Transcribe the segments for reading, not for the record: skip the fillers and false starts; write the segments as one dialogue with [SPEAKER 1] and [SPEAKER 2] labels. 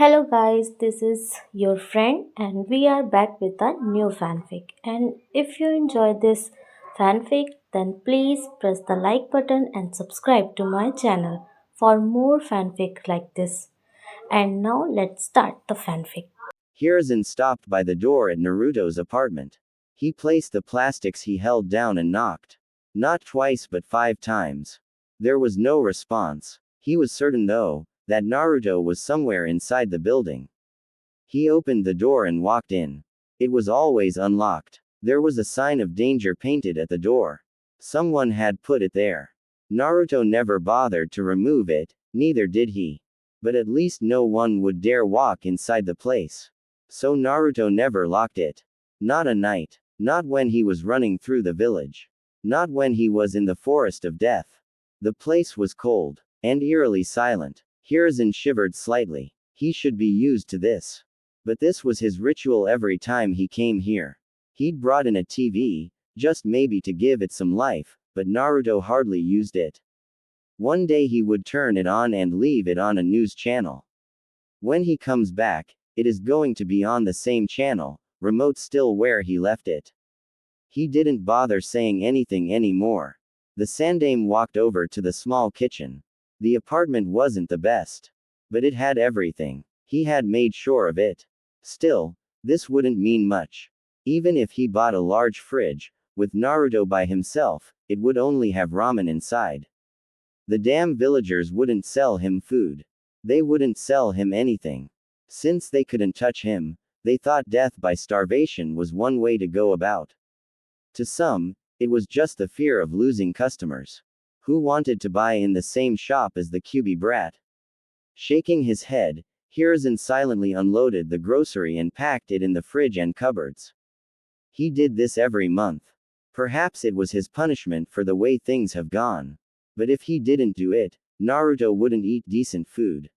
[SPEAKER 1] Hello guys, this is your friend and we are back with a new fanfic. And if you enjoy this fanfic, then please press the like button and subscribe to my channel for more fanfic like this. And now let's start the fanfic.
[SPEAKER 2] Hiruzen stopped by the door at Naruto's apartment. He placed the plastics he held down and knocked. Not twice but 5 times. There was no response. He was certain though, that Naruto was somewhere inside the building. He opened the door and walked in. It was always unlocked. There was a sign of danger painted at the door. Someone had put it there. Naruto never bothered to remove it, neither did he. But at least no one would dare walk inside the place. So Naruto never locked it. Not a night. Not when he was running through the village. Not when he was in the forest of death. The place was cold, and eerily silent. Hiruzen shivered slightly. He should be used to this. But this was his ritual every time he came here. He'd brought in a TV, just maybe to give it some life, but Naruto hardly used it. One day he would turn it on and leave it on a news channel. When he comes back, it is going to be on the same channel, remote still where he left it. He didn't bother saying anything anymore. The Sandame walked over to the small kitchen. The apartment wasn't the best. But it had everything. He had made sure of it. Still, this wouldn't mean much. Even if he bought a large fridge, with Naruto by himself, it would only have ramen inside. The damn villagers wouldn't sell him food. They wouldn't sell him anything. Since they couldn't touch him, they thought death by starvation was one way to go about. To some, it was just the fear of losing customers. Who wanted to buy in the same shop as the Kyuubi brat? Shaking his head, Hiruzen silently unloaded the grocery and packed it in the fridge and cupboards. He did this every month. Perhaps it was his punishment for the way things have gone. But if he didn't do it, Naruto wouldn't eat decent food.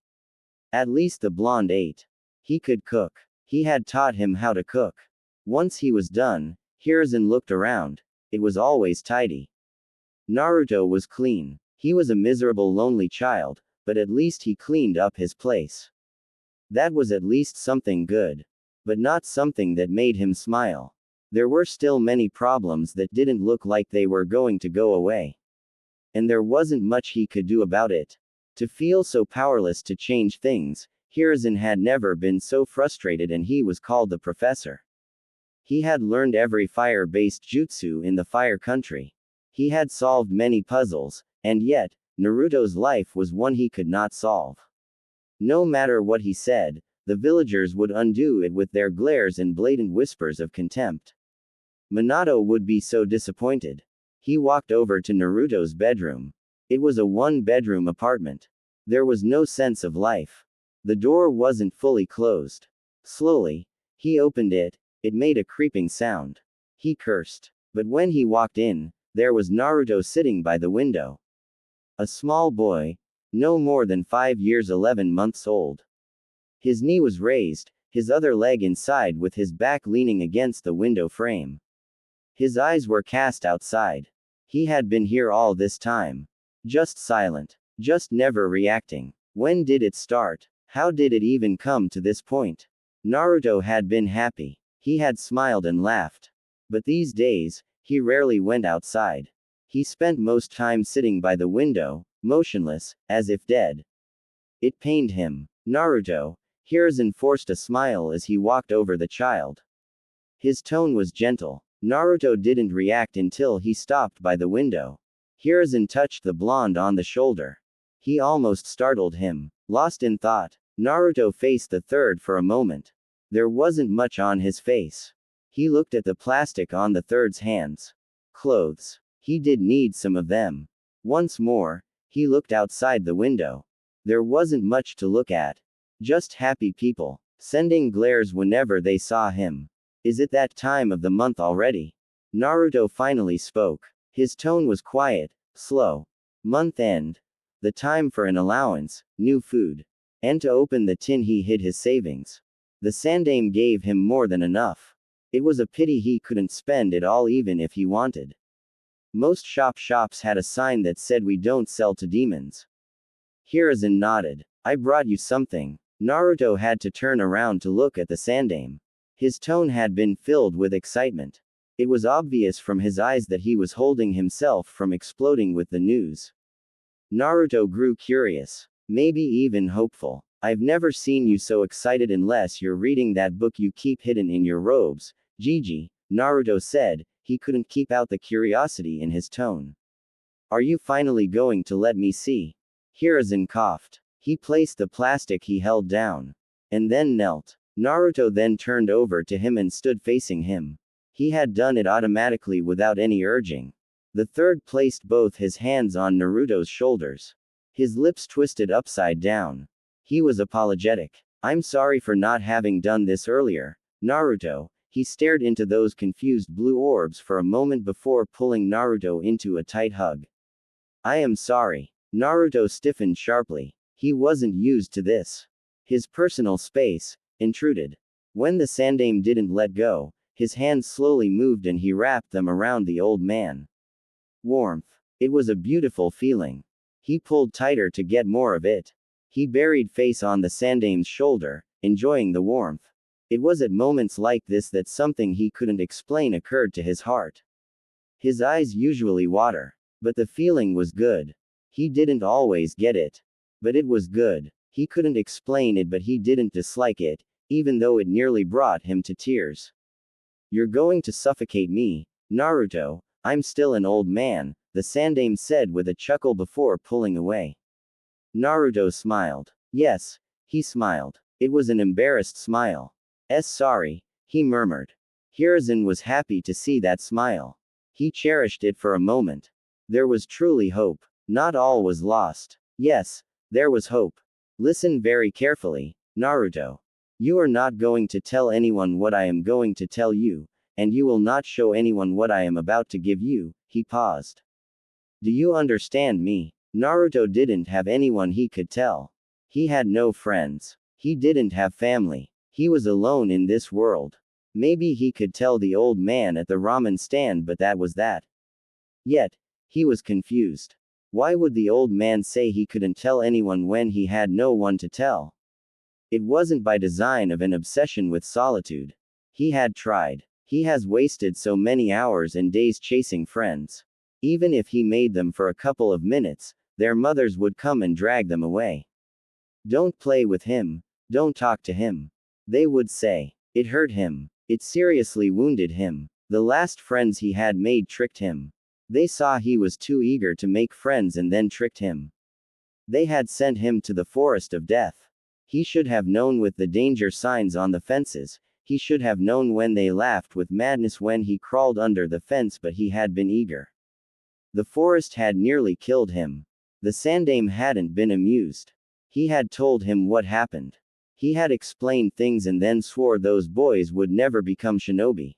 [SPEAKER 2] At least the blonde ate. He could cook. He had taught him how to cook. Once he was done, Hiruzen looked around. It was always tidy. Naruto was clean. He was a miserable lonely child, but at least he cleaned up his place. That was at least something good. But not something that made him smile. There were still many problems that didn't look like they were going to go away. And there wasn't much he could do about it. To feel so powerless to change things, Hiruzen had never been so frustrated, and he was called the professor. He had learned every fire-based jutsu in the fire country. He had solved many puzzles, and yet, Naruto's life was one he could not solve. No matter what he said, the villagers would undo it with their glares and blatant whispers of contempt. Minato would be so disappointed. He walked over to Naruto's bedroom. It was a one-bedroom apartment. There was no sense of life. The door wasn't fully closed. Slowly, he opened it. It made a creeping sound. He cursed. But when he walked in, there was Naruto sitting by the window. A small boy, no more than 5 years 11 months old. His knee was raised, his other leg inside with his back leaning against the window frame. His eyes were cast outside. He had been here all this time. Just silent. Just never reacting. When did it start? How did it even come to this point? Naruto had been happy. He had smiled and laughed. But these days, he rarely went outside. He spent most time sitting by the window, motionless, as if dead. It pained him. Naruto. Hiruzen forced a smile as he walked over the child. His tone was gentle. Naruto didn't react until he stopped by the window. Hiruzen touched the blonde on the shoulder. He almost startled him. Lost in thought, Naruto faced the third for a moment. There wasn't much on his face. He looked at the plastic on the third's hands. Clothes. He did need some of them. Once more, he looked outside the window. There wasn't much to look at. Just happy people, sending glares whenever they saw him. Is it that time of the month already? Naruto finally spoke. His tone was quiet, slow. Month end. The time for an allowance, new food. And to open the tin he hid his savings. The Sandame gave him more than enough. It was a pity he couldn't spend it all even if he wanted. Most shops had a sign that said "We don't sell to demons." Hiruzen nodded. I brought you something. Naruto had to turn around to look at the Sandame. His tone had been filled with excitement. It was obvious from his eyes that he was holding himself from exploding with the news. Naruto grew curious. Maybe even hopeful. I've never seen you so excited unless you're reading that book you keep hidden in your robes, Gigi, Naruto said. He couldn't keep out the curiosity in his tone. Are you finally going to let me see? Hiruzen coughed. He placed the plastic he held down. And then knelt. Naruto then turned over to him and stood facing him. He had done it automatically without any urging. The third placed both his hands on Naruto's shoulders. His lips twisted upside down. He was apologetic. I'm sorry for not having done this earlier, Naruto. He stared into those confused blue orbs for a moment before pulling Naruto into a tight hug. I am sorry. Naruto stiffened sharply. He wasn't used to this. His personal space intruded. When the Sandame didn't let go, his hands slowly moved and he wrapped them around the old man. Warmth. It was a beautiful feeling. He pulled tighter to get more of it. He buried face on the Sandame's shoulder, enjoying the warmth. It was at moments like this that something he couldn't explain occurred to his heart. His eyes usually water. But the feeling was good. He didn't always get it. But it was good. He couldn't explain it, but he didn't dislike it, even though it nearly brought him to tears. You're going to suffocate me, Naruto. I'm still an old man, the Sandame said with a chuckle before pulling away. Naruto smiled. Yes, he smiled. It was an embarrassed smile. Sorry, he murmured. Hiruzen was happy to see that smile. He cherished it for a moment. There was truly hope. Not all was lost. Yes, there was hope. Listen very carefully, Naruto. You are not going to tell anyone what I am going to tell you, and you will not show anyone what I am about to give you. He paused. Do you understand me? Naruto didn't have anyone he could tell. He had no friends. He didn't have family. He was alone in this world. Maybe he could tell the old man at the ramen stand, but that was that. Yet, he was confused. Why would the old man say he couldn't tell anyone when he had no one to tell? It wasn't by design of an obsession with solitude. He had tried. He has wasted so many hours and days chasing friends. Even if he made them for a couple of minutes, their mothers would come and drag them away. Don't play with him. Don't talk to him. They would say. It hurt him. It seriously wounded him. The last friends he had made tricked him. They saw he was too eager to make friends and then tricked him. They had sent him to the forest of death. He should have known with the danger signs on the fences. He should have known when they laughed with madness when he crawled under the fence, but he had been eager. The forest had nearly killed him. The Sandame hadn't been amused. He had told him what happened. He had explained things and then swore those boys would never become shinobi.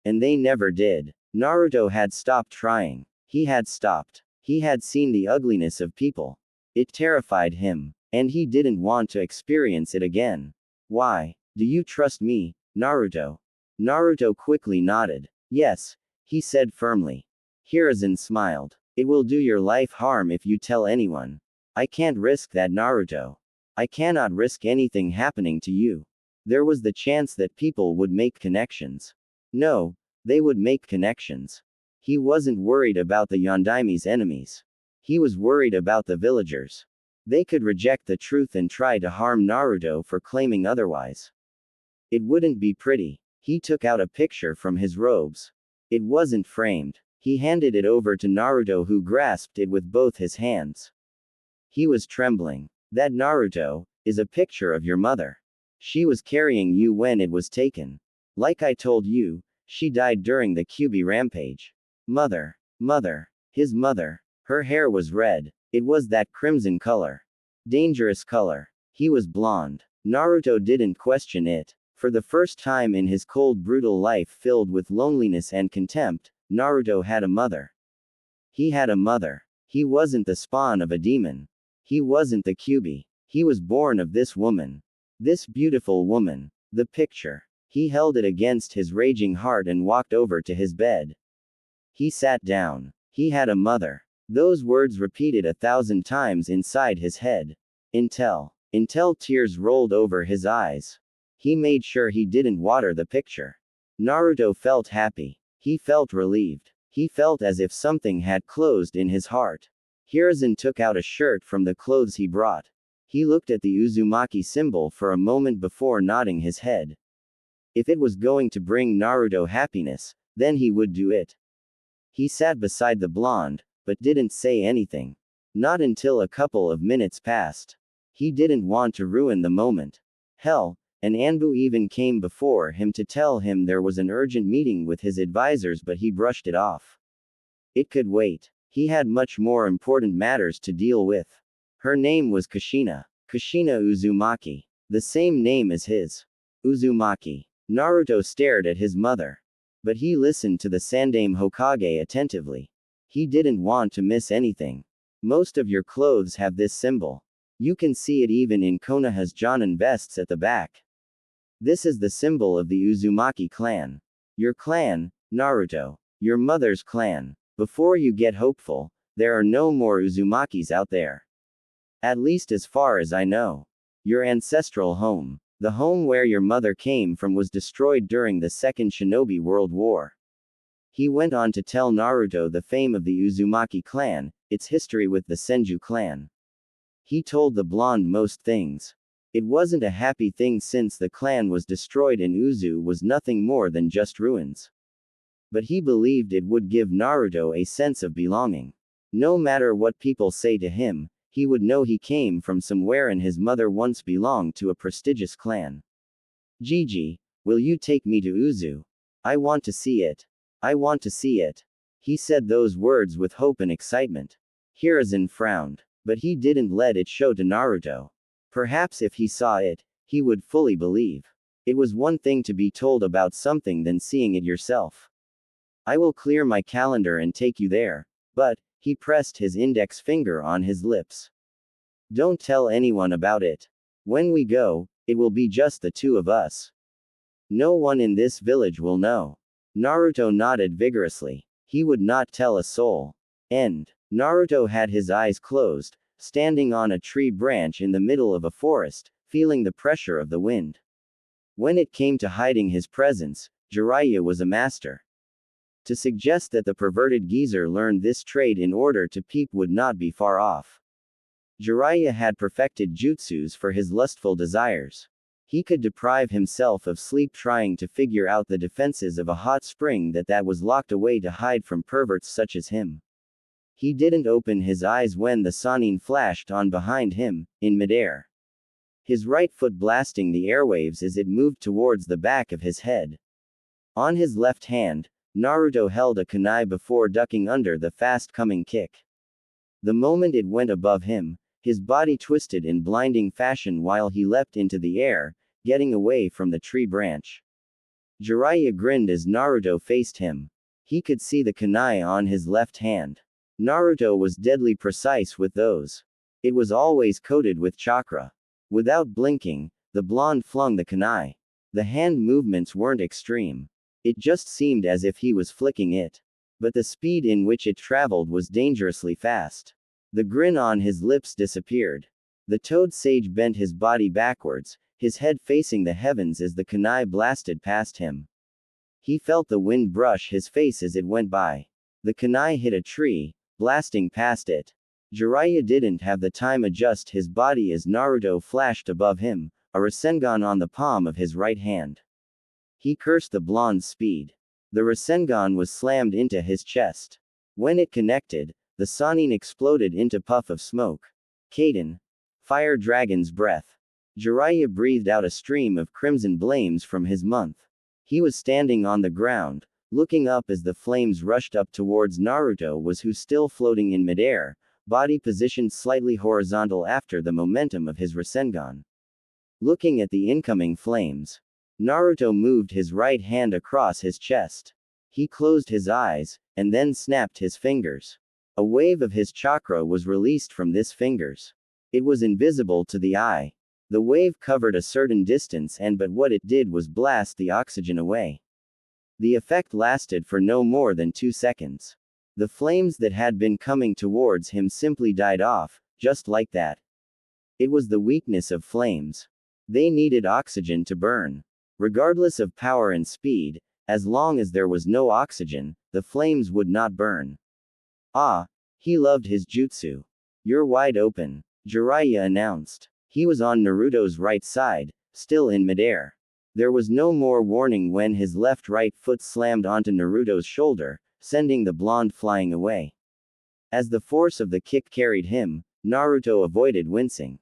[SPEAKER 2] And they never did. Naruto had stopped trying. He had stopped. He had seen the ugliness of people. It terrified him. And he didn't want to experience it again. Why? Do you trust me, Naruto? Naruto quickly nodded. Yes, he said firmly. Hiruzen smiled. It will do your life harm if you tell anyone. I can't risk that, Naruto. I cannot risk anything happening to you. There was the chance that people would make connections. No, they would make connections. He wasn't worried about the Yondaime's enemies. He was worried about the villagers. They could reject the truth and try to harm Naruto for claiming otherwise. It wouldn't be pretty. He took out a picture from his robes. It wasn't framed. He handed it over to Naruto, who grasped it with both his hands. He was trembling. That, Naruto, is a picture of your mother. She was carrying you when it was taken. Like I told you, she died during the Kyuubi rampage. Mother. Mother. His mother. Her hair was red. It was that crimson color. Dangerous color. He was blonde. Naruto didn't question it. For the first time in his cold, brutal life filled with loneliness and contempt, Naruto had a mother. He had a mother. He wasn't the spawn of a demon. He wasn't the Kyuubi. He was born of this woman. This beautiful woman. The picture. He held it against his raging heart and walked over to his bed. He sat down. He had a mother. Those words repeated 1,000 times inside his head. Until until tears rolled over his eyes. He made sure he didn't water the picture. Naruto felt happy. He felt relieved. He felt as if something had closed in his heart. Hiruzen took out a shirt from the clothes he brought. He looked at the Uzumaki symbol for a moment before nodding his head. If it was going to bring Naruto happiness, then he would do it. He sat beside the blonde, but didn't say anything. Not until a couple of minutes passed. He didn't want to ruin the moment. Hell, and Anbu even came before him to tell him there was an urgent meeting with his advisors, but he brushed it off. It could wait. He had much more important matters to deal with. Her name was Kushina. Kushina Uzumaki. The same name as his. Uzumaki. Naruto stared at his mother. But he listened to the Sandaime Hokage attentively. He didn't want to miss anything. Most of your clothes have this symbol. You can see it even in Konoha's Jonin vests at the back. This is the symbol of the Uzumaki clan. Your clan, Naruto. Your mother's clan. Before you get hopeful, there are no more Uzumakis out there. At least as far as I know. Your ancestral home, the home where your mother came from, was destroyed during the Second Shinobi World War. He went on to tell Naruto the fame of the Uzumaki clan, its history with the Senju clan. He told the blonde most things. It wasn't a happy thing since the clan was destroyed and Uzu was nothing more than just ruins. But he believed it would give Naruto a sense of belonging. No matter what people say to him, he would know he came from somewhere and his mother once belonged to a prestigious clan. Gigi, will you take me to Uzu? I want to see it. I want to see it. He said those words with hope and excitement. Hiruzen frowned, but he didn't let it show to Naruto. Perhaps if he saw it, he would fully believe. It was one thing to be told about something than seeing it yourself. I will clear my calendar and take you there, but, he pressed his index finger on his lips. Don't tell anyone about it. When we go, it will be just the two of us. No one in this village will know. Naruto nodded vigorously. He would not tell a soul. End. Naruto had his eyes closed, standing on a tree branch in the middle of a forest, feeling the pressure of the wind. When it came to hiding his presence, Jiraiya was a master. To suggest that the perverted geezer learned this trade in order to peep would not be far off. Jiraiya had perfected jutsus for his lustful desires. He could deprive himself of sleep trying to figure out the defenses of a hot spring that was locked away to hide from perverts such as him. He didn't open his eyes when the Sannin flashed on behind him, in midair. His right foot blasting the airwaves as it moved towards the back of his head. On his left hand, Naruto held a kunai before ducking under the fast-coming kick. The moment it went above him, his body twisted in blinding fashion while he leapt into the air, getting away from the tree branch. Jiraiya grinned as Naruto faced him. He could see the kunai on his left hand. Naruto was deadly precise with those. It was always coated with chakra. Without blinking, the blonde flung the kunai. The hand movements weren't extreme. It just seemed as if he was flicking it. But the speed in which it traveled was dangerously fast. The grin on his lips disappeared. The toad sage bent his body backwards, his head facing the heavens as the kunai blasted past him. He felt the wind brush his face as it went by. The kunai hit a tree, blasting past it. Jiraiya didn't have the time adjust his body as Naruto flashed above him, a Rasengan on the palm of his right hand. He cursed the blonde's speed. The Rasengan was slammed into his chest. When it connected, the Sannin exploded into puff of smoke. Kaden. Fire dragon's breath. Jiraiya breathed out a stream of crimson flames from his mouth. He was standing on the ground, looking up as the flames rushed up towards Naruto who still floating in midair, body positioned slightly horizontal after the momentum of his Rasengan. Looking at the incoming flames, Naruto moved his right hand across his chest. He closed his eyes, and then snapped his fingers. A wave of his chakra was released from these fingers. It was invisible to the eye. The wave covered a certain distance but what it did was blast the oxygen away. The effect lasted for no more than 2 seconds. The flames that had been coming towards him simply died off, just like that. It was the weakness of flames. They needed oxygen to burn. Regardless of power and speed, as long as there was no oxygen, the flames would not burn. Ah, he loved his jutsu. You're wide open, Jiraiya announced. He was on Naruto's right side, still in midair. There was no more warning when his right foot slammed onto Naruto's shoulder, sending the blonde flying away. As the force of the kick carried him, Naruto avoided wincing.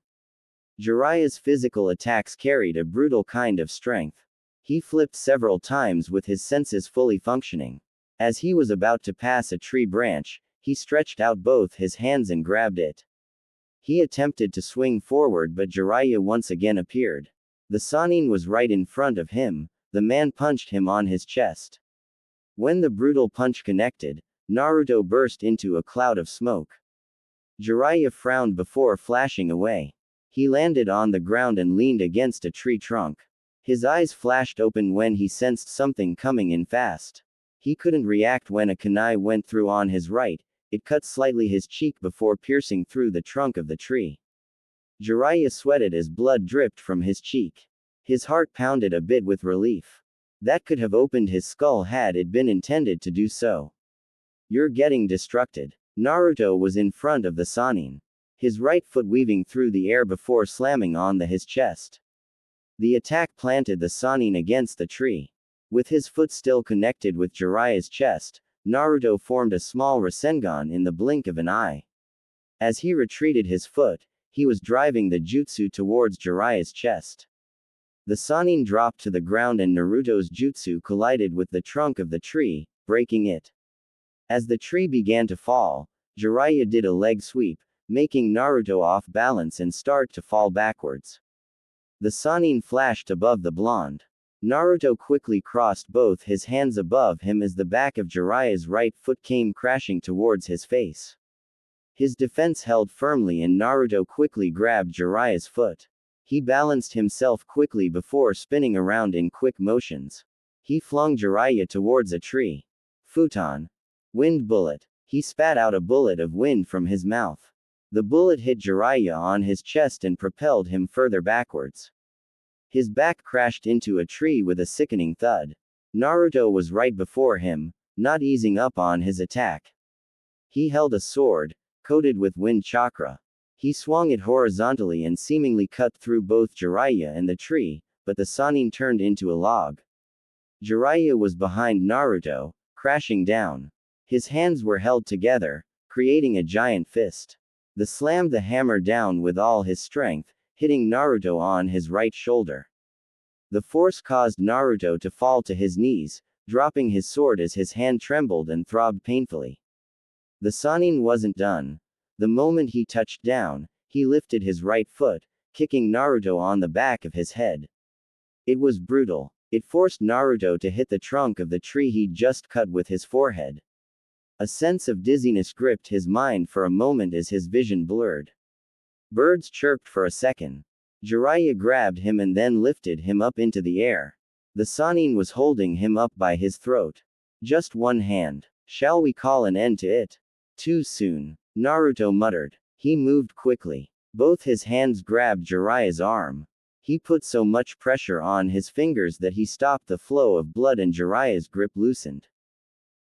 [SPEAKER 2] Jiraiya's physical attacks carried a brutal kind of strength. He flipped several times with his senses fully functioning. As he was about to pass a tree branch, he stretched out both his hands and grabbed it. He attempted to swing forward, but Jiraiya once again appeared. The Sannin was right in front of him. The man punched him on his chest. When the brutal punch connected, Naruto burst into a cloud of smoke. Jiraiya frowned before flashing away. He landed on the ground and leaned against a tree trunk. His eyes flashed open when he sensed something coming in fast. He couldn't react when a kunai went through on his right. It cut slightly his cheek before piercing through the trunk of the tree. Jiraiya sweated as blood dripped from his cheek. His heart pounded a bit with relief. That could have opened his skull had it been intended to do so. You're getting destructed. Naruto was in front of the Sannin. His right foot weaving through the air before slamming on his chest. The attack planted the Sannin against the tree. With his foot still connected with Jiraiya's chest, Naruto formed a small Rasengan in the blink of an eye. As he retreated his foot, he was driving the jutsu towards Jiraiya's chest. The Sannin dropped to the ground and Naruto's jutsu collided with the trunk of the tree, breaking it. As the tree began to fall, Jiraiya did a leg sweep, making Naruto off balance and start to fall backwards. The Sannin flashed above the blonde. Naruto quickly crossed both his hands above him as the back of Jiraiya's right foot came crashing towards his face. His defense held firmly and Naruto quickly grabbed Jiraiya's foot. He balanced himself quickly before spinning around in quick motions. He flung Jiraiya towards a tree. Futon. Wind bullet. He spat out a bullet of wind from his mouth. The bullet hit Jiraiya on his chest and propelled him further backwards. His back crashed into a tree with a sickening thud. Naruto was right before him, not easing up on his attack. He held a sword, coated with wind chakra. He swung it horizontally and seemingly cut through both Jiraiya and the tree, but the Sannin turned into a log. Jiraiya was behind Naruto, crashing down. His hands were held together, creating a giant fist. The slammed the hammer down with all his strength, hitting Naruto on his right shoulder. The force caused Naruto to fall to his knees, dropping his sword as his hand trembled and throbbed painfully. The Sannin wasn't done. The moment he touched down, he lifted his right foot, kicking Naruto on the back of his head. It was brutal. It forced Naruto to hit the trunk of the tree he'd just cut with his forehead. A sense of dizziness gripped his mind for a moment as his vision blurred. Birds chirped for a second. Jiraiya grabbed him and then lifted him up into the air. The Sannin was holding him up by his throat. Just one hand. Shall we call an end to it? Too soon. Naruto muttered. He moved quickly. Both his hands grabbed Jiraiya's arm. He put so much pressure on his fingers that he stopped the flow of blood and Jiraiya's grip loosened.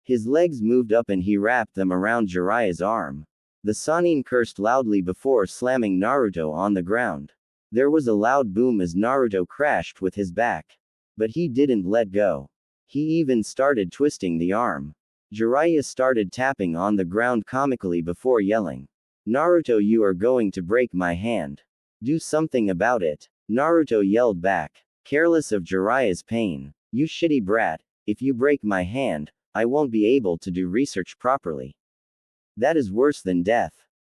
[SPEAKER 2] His legs moved up and he wrapped them around Jiraiya's arm. The Sannin cursed loudly before slamming Naruto on the ground. There was a loud boom as Naruto crashed with his back. But he didn't let go. He even started twisting the arm. Jiraiya started tapping on the ground comically before yelling. Naruto, you are going to break my hand. Do something about it. Naruto yelled back, careless of Jiraiya's pain. You shitty brat, if you break my hand, I won't be able to do research properly. That is worse than death.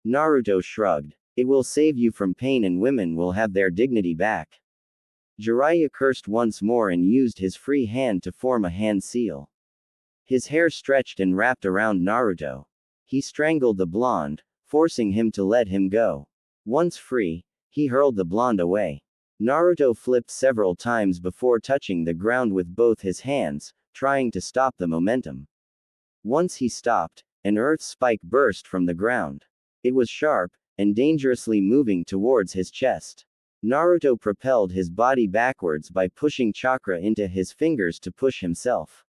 [SPEAKER 2] Naruto shrugged. It will save you from pain and women will have their dignity back. Jiraiya cursed once more and used his free hand to form a hand seal. His hair stretched and wrapped around Naruto. He strangled the blonde, forcing him to let him go. Once free, he hurled the blonde away. Naruto flipped several times before touching the ground with both his hands, trying to stop the momentum. Once he stopped, an earth spike burst from the ground. It was sharp, and dangerously moving towards his chest. Naruto propelled his body backwards by pushing chakra into his fingers to push himself.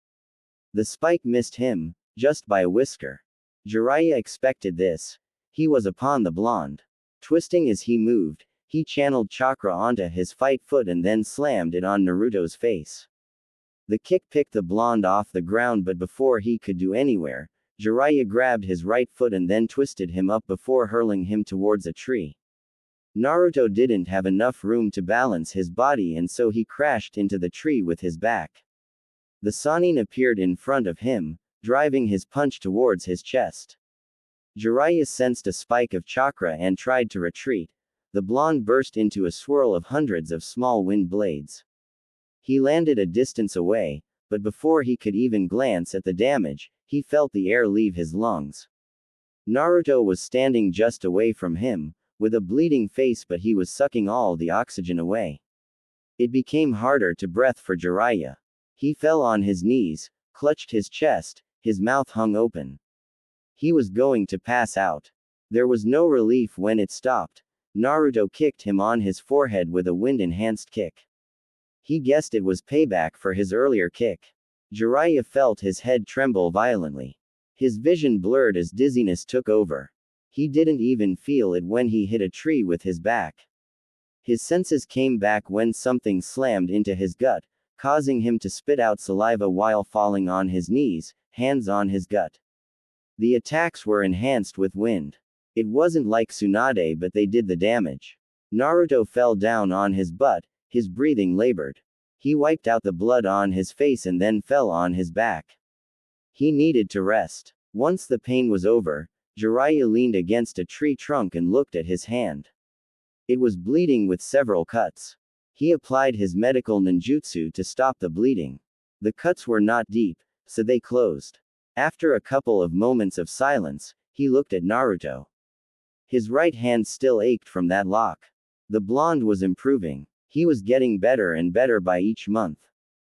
[SPEAKER 2] The spike missed him, just by a whisker. Jiraiya expected this. He was upon the blonde. Twisting as he moved, he channeled chakra onto his fight foot and then slammed it on Naruto's face. The kick picked the blonde off the ground, but before he could do anywhere, Jiraiya grabbed his right foot and then twisted him up before hurling him towards a tree. Naruto didn't have enough room to balance his body and so he crashed into the tree with his back. The Sannin appeared in front of him, driving his punch towards his chest. Jiraiya sensed a spike of chakra and tried to retreat. The blonde burst into a swirl of hundreds of small wind blades. He landed a distance away, but before he could even glance at the damage, he felt the air leave his lungs. Naruto was standing just away from him, with a bleeding face, but he was sucking all the oxygen away. It became harder to breathe for Jiraiya. He fell on his knees, clutched his chest, his mouth hung open. He was going to pass out. There was no relief when it stopped. Naruto kicked him on his forehead with a wind-enhanced kick. He guessed it was payback for his earlier kick. Jiraiya felt his head tremble violently. His vision blurred as dizziness took over. He didn't even feel it when he hit a tree with his back. His senses came back when something slammed into his gut, causing him to spit out saliva while falling on his knees, hands on his gut. The attacks were enhanced with wind. It wasn't like Tsunade, but they did the damage. Naruto fell down on his butt, his breathing labored. He wiped out the blood on his face and then fell on his back. He needed to rest. Once the pain was over, Jiraiya leaned against a tree trunk and looked at his hand. It was bleeding with several cuts. He applied his medical ninjutsu to stop the bleeding. The cuts were not deep, so they closed. After a couple of moments of silence, he looked at Naruto. His right hand still ached from that lock. The blonde was improving. He was getting better and better by each month.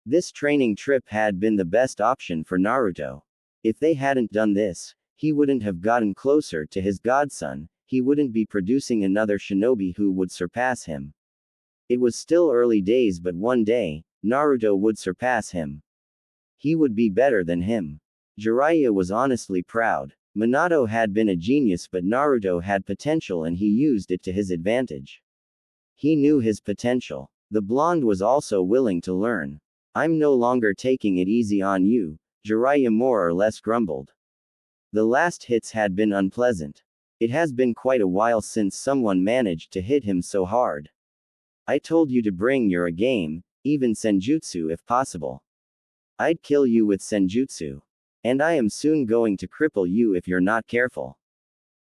[SPEAKER 2] This training trip had been the best option for Naruto. If they hadn't done this, he wouldn't have gotten closer to his godson, he wouldn't be producing another shinobi who would surpass him. It was still early days, but one day, Naruto would surpass him. He would be better than him. Jiraiya was honestly proud. Minato had been a genius, but Naruto had potential and he used it to his advantage. He knew his potential. The blonde was also willing to learn. I'm no longer taking it easy on you, Jiraiya more or less grumbled. The last hits had been unpleasant. It has been quite a while since someone managed to hit him so hard. I told you to bring your A game, even senjutsu if possible. I'd kill you with senjutsu. And I am soon going to cripple you if you're not careful.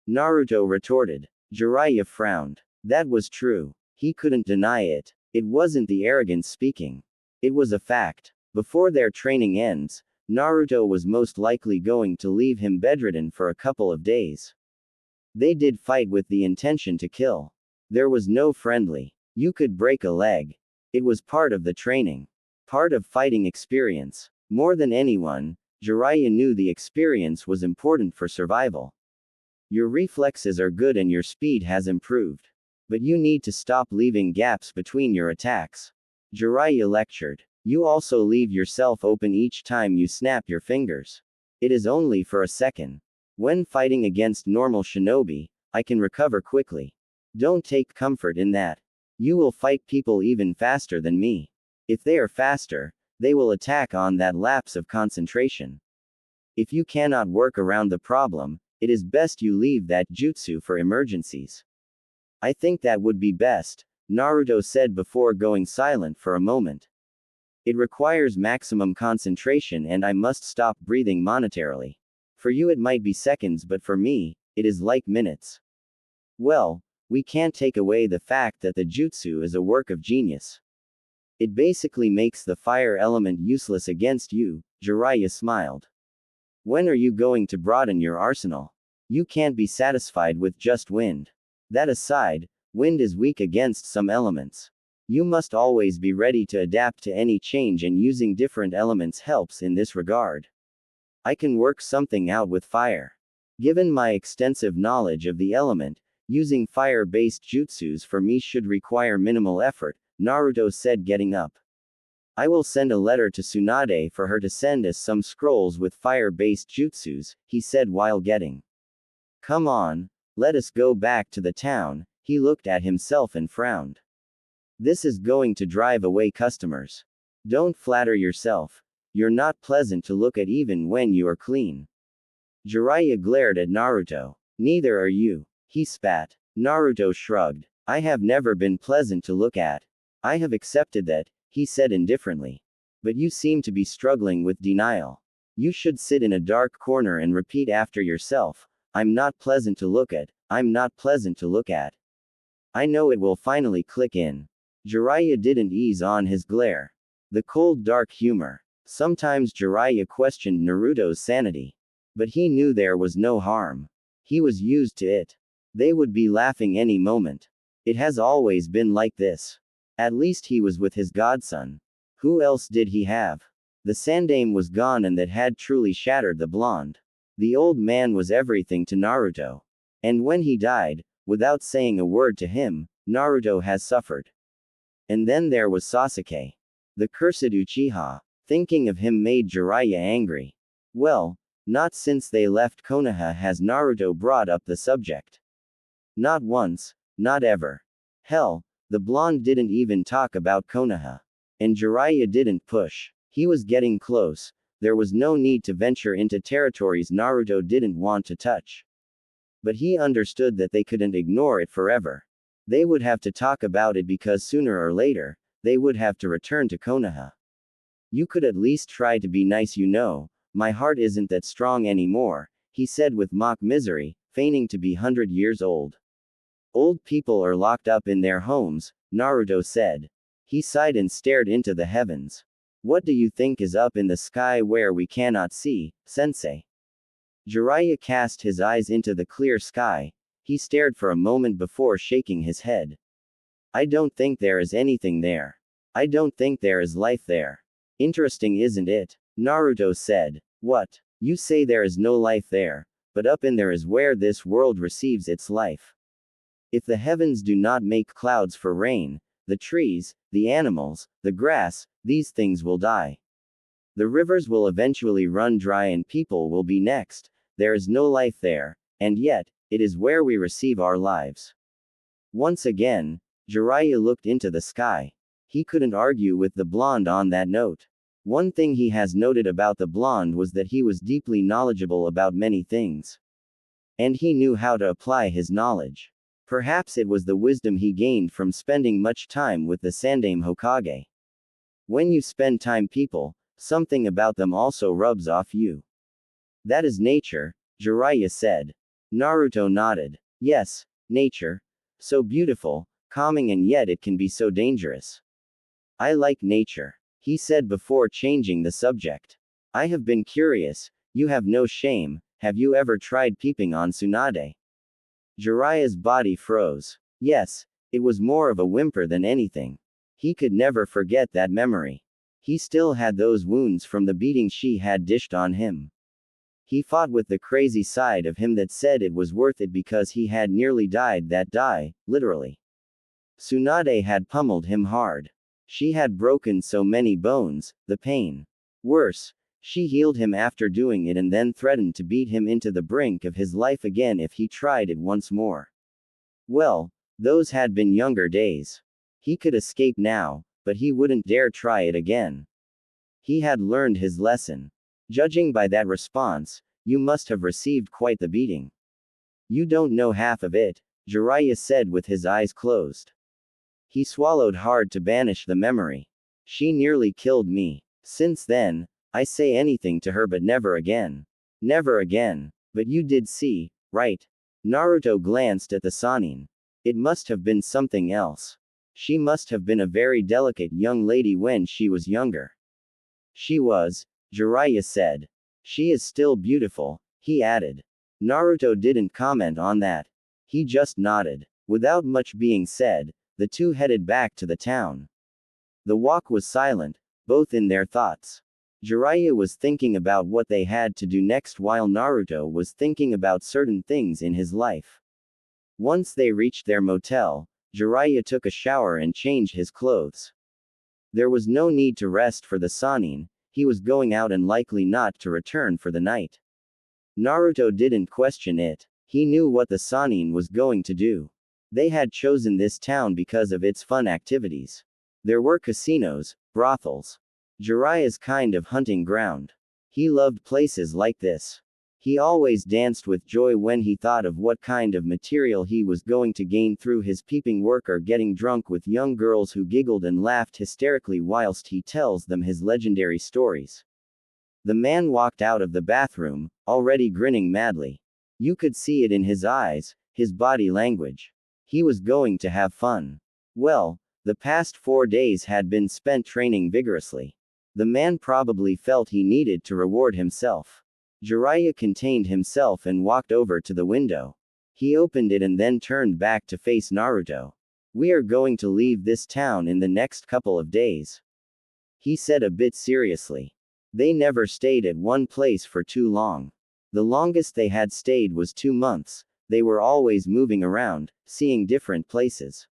[SPEAKER 2] Naruto retorted. Jiraiya frowned. That was true. He couldn't deny it. It wasn't the arrogance speaking. It was a fact. Before their training ends, Naruto was most likely going to leave him bedridden for a couple of days. They did fight with the intention to kill. There was no friendly. You could break a leg. It was part of the training. Part of fighting experience. More than anyone, Jiraiya knew the experience was important for survival. Your reflexes are good and your speed has improved. But you need to stop leaving gaps between your attacks. Jiraiya lectured. You also leave yourself open each time you snap your fingers. It is only for a second. When fighting against normal shinobi, I can recover quickly. Don't take comfort in that. You will fight people even faster than me. If they are faster, they will attack on that lapse of concentration. If you cannot work around the problem, it is best you leave that jutsu for emergencies. I think that would be best, Naruto said before going silent for a moment. It requires maximum concentration and I must stop breathing monetarily. For you it might be seconds, but for me, it is like minutes. Well, we can't take away the fact that the jutsu is a work of genius. It basically makes the fire element useless against you, Jiraiya smiled. When are you going to broaden your arsenal? You can't be satisfied with just wind. That aside, wind is weak against some elements. You must always be ready to adapt to any change, and using different elements helps in this regard. I can work something out with fire. Given my extensive knowledge of the element, Using fire-based jutsus for me should require minimal effort, Naruto said, getting up. I will send a letter to Tsunade for her to send us some scrolls with fire-based jutsus, he said while getting. Come on, let us go back to the town. He looked at himself and frowned. This is going to drive away customers. Don't flatter yourself. You're not pleasant to look at even when you are clean. Jiraiya glared at Naruto. Neither are you. He spat. Naruto shrugged. I have never been pleasant to look at. I have accepted that, he said indifferently. But you seem to be struggling with denial. You should sit in a dark corner and repeat after yourself. I'm not pleasant to look at. I'm not pleasant to look at. I know it will finally click in. Jiraiya didn't ease on his glare. The cold dark humor. Sometimes Jiraiya questioned Naruto's sanity. But he knew there was no harm. He was used to it. They would be laughing any moment. It has always been like this. At least he was with his godson. Who else did he have? The sandame was gone and that had truly shattered the blonde. The old man was everything to Naruto. And when he died, without saying a word to him, Naruto has suffered. And then there was Sasuke. The cursed Uchiha. Thinking of him made Jiraiya angry. Well, not since they left Konoha has Naruto brought up the subject. Not once, not ever. Hell, the blonde didn't even talk about Konoha. And Jiraiya didn't push. He was getting close. There was no need to venture into territories Naruto didn't want to touch. But he understood that they couldn't ignore it forever. They would have to talk about it because sooner or later, they would have to return to Konoha. You could at least try to be nice, you know. My heart isn't that strong anymore, he said with mock misery, feigning to be 100 years old. Old people are locked up in their homes, Naruto said. He sighed and stared into the heavens. What do you think is up in the sky where we cannot see, sensei? Jiraiya cast his eyes into the clear sky. He stared for a moment before shaking his head. I don't think there is anything there. I don't think there is life there. Interesting, isn't it? Naruto said. What? You say there is no life there, but up in there is where this world receives its life. If the heavens do not make clouds for rain, the trees, the animals, the grass, these things will die. The rivers will eventually run dry and people will be next. There is no life there, and yet, it is where we receive our lives. Once again, Jiraiya looked into the sky. He couldn't argue with the blonde on that note. One thing he has noted about the blonde was that he was deeply knowledgeable about many things. And he knew how to apply his knowledge. Perhaps it was the wisdom he gained from spending much time with the Sandame Hokage. When you spend time people, something about them also rubs off you. That is nature, Jiraiya said. Naruto nodded. Yes, nature. So beautiful, calming, and yet it can be so dangerous. I like nature, he said before changing the subject. I have been curious, you have no shame, have you ever tried peeping on Tsunade? Jiraiya's body froze. Yes, it was more of a whimper than anything. He could never forget that memory. He still had those wounds from the beating she had dished on him. He fought with the crazy side of him that said it was worth it because he had nearly died that day, literally. Tsunade had pummeled him hard. She had broken so many bones, the pain. Worse, she healed him after doing it and then threatened to beat him into the brink of his life again if he tried it once more. Well, those had been younger days. He could escape now, but he wouldn't dare try it again. He had learned his lesson. Judging by that response, you must have received quite the beating. You don't know half of it, Jiraiya said with his eyes closed. He swallowed hard to banish the memory. She nearly killed me. Since then, I say anything to her but never again. Never again. But you did see, right? Naruto glanced at the Sannin. It must have been something else. She must have been a very delicate young lady when she was younger. She was, Jiraiya said. She is still beautiful, he added. Naruto didn't comment on that. He just nodded. Without much being said, the two headed back to the town. The walk was silent, both in their thoughts. Jiraiya was thinking about what they had to do next while Naruto was thinking about certain things in his life. Once they reached their motel, Jiraiya took a shower and changed his clothes. There was no need to rest for the Sannin, he was going out and likely not to return for the night. Naruto didn't question it. He knew what the Sannin was going to do. They had chosen this town because of its fun activities. There were casinos, brothels. Jiraiya's kind of hunting ground. He loved places like this. He always danced with joy when he thought of what kind of material he was going to gain through his peeping work or getting drunk with young girls who giggled and laughed hysterically whilst he tells them his legendary stories. The man walked out of the bathroom, already grinning madly. You could see it in his eyes, his body language. He was going to have fun. Well, the past 4 days had been spent training vigorously. The man probably felt he needed to reward himself. Jiraiya contained himself and walked over to the window. He opened it and then turned back to face Naruto. We are going to leave this town in the next couple of days, he said a bit seriously. They never stayed at one place for too long. The longest they had stayed was 2 months. They were always moving around, seeing different places.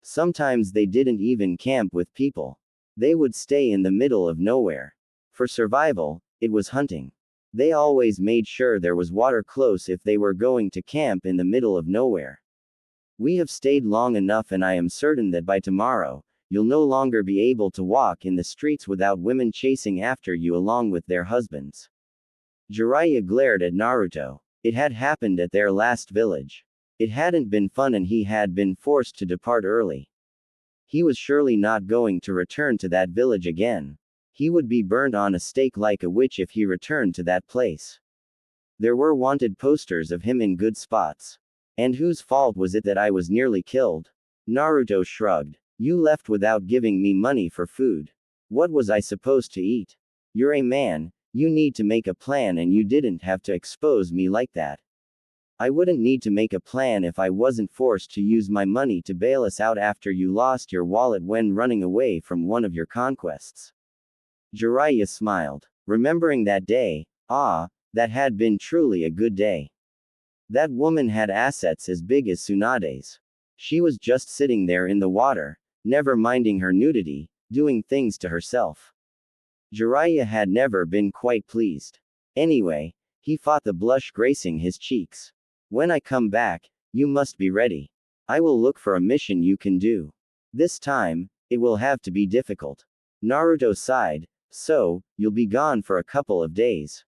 [SPEAKER 2] Sometimes they didn't even camp with people. They would stay in the middle of nowhere. For survival, it was hunting. They always made sure there was water close if they were going to camp in the middle of nowhere. We have stayed long enough and I am certain that by tomorrow, you'll no longer be able to walk in the streets without women chasing after you along with their husbands. Jiraiya glared at Naruto. It had happened at their last village. It hadn't been fun and he had been forced to depart early. He was surely not going to return to that village again. He would be burned on a stake like a witch if he returned to that place. There were wanted posters of him in good spots. And whose fault was it that I was nearly killed? Naruto shrugged. You left without giving me money for food. What was I supposed to eat? You're a man, you need to make a plan and you didn't have to expose me like that. I wouldn't need to make a plan if I wasn't forced to use my money to bail us out after you lost your wallet when running away from one of your conquests. Jiraiya smiled, remembering that day. That had been truly a good day. That woman had assets as big as Tsunade's. She was just sitting there in the water, never minding her nudity, doing things to herself. Jiraiya had never been quite pleased. Anyway, he fought the blush gracing his cheeks. When I come back, you must be ready. I will look for a mission you can do. This time, it will have to be difficult. Naruto sighed. So, you'll be gone for a couple of days.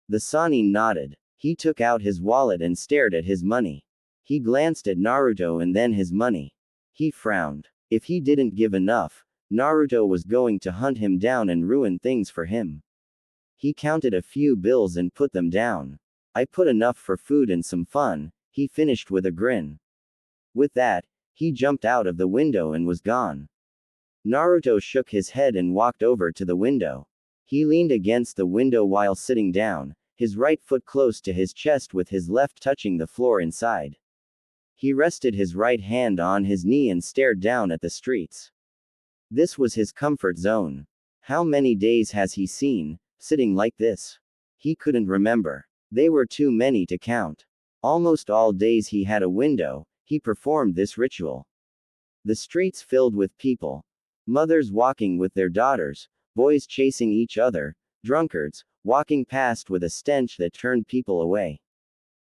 [SPEAKER 2] The Sannin nodded. He took out his wallet and stared at his money. He glanced at Naruto and then his money. He frowned. If he didn't give enough, Naruto was going to hunt him down and ruin things for him. He counted a few bills and put them down. I put enough for food and some fun, he finished with a grin. With that, he jumped out of the window and was gone. Naruto shook his head and walked over to the window. He leaned against the window while sitting down, his right foot close to his chest with his left touching the floor inside. He rested his right hand on his knee and stared down at the streets. This was his comfort zone. How many days has he seen, sitting like this? He couldn't remember. They were too many to count. Almost all days he had a window, he performed this ritual. The streets filled with people. Mothers walking with their daughters, boys chasing each other, drunkards, walking past with a stench that turned people away.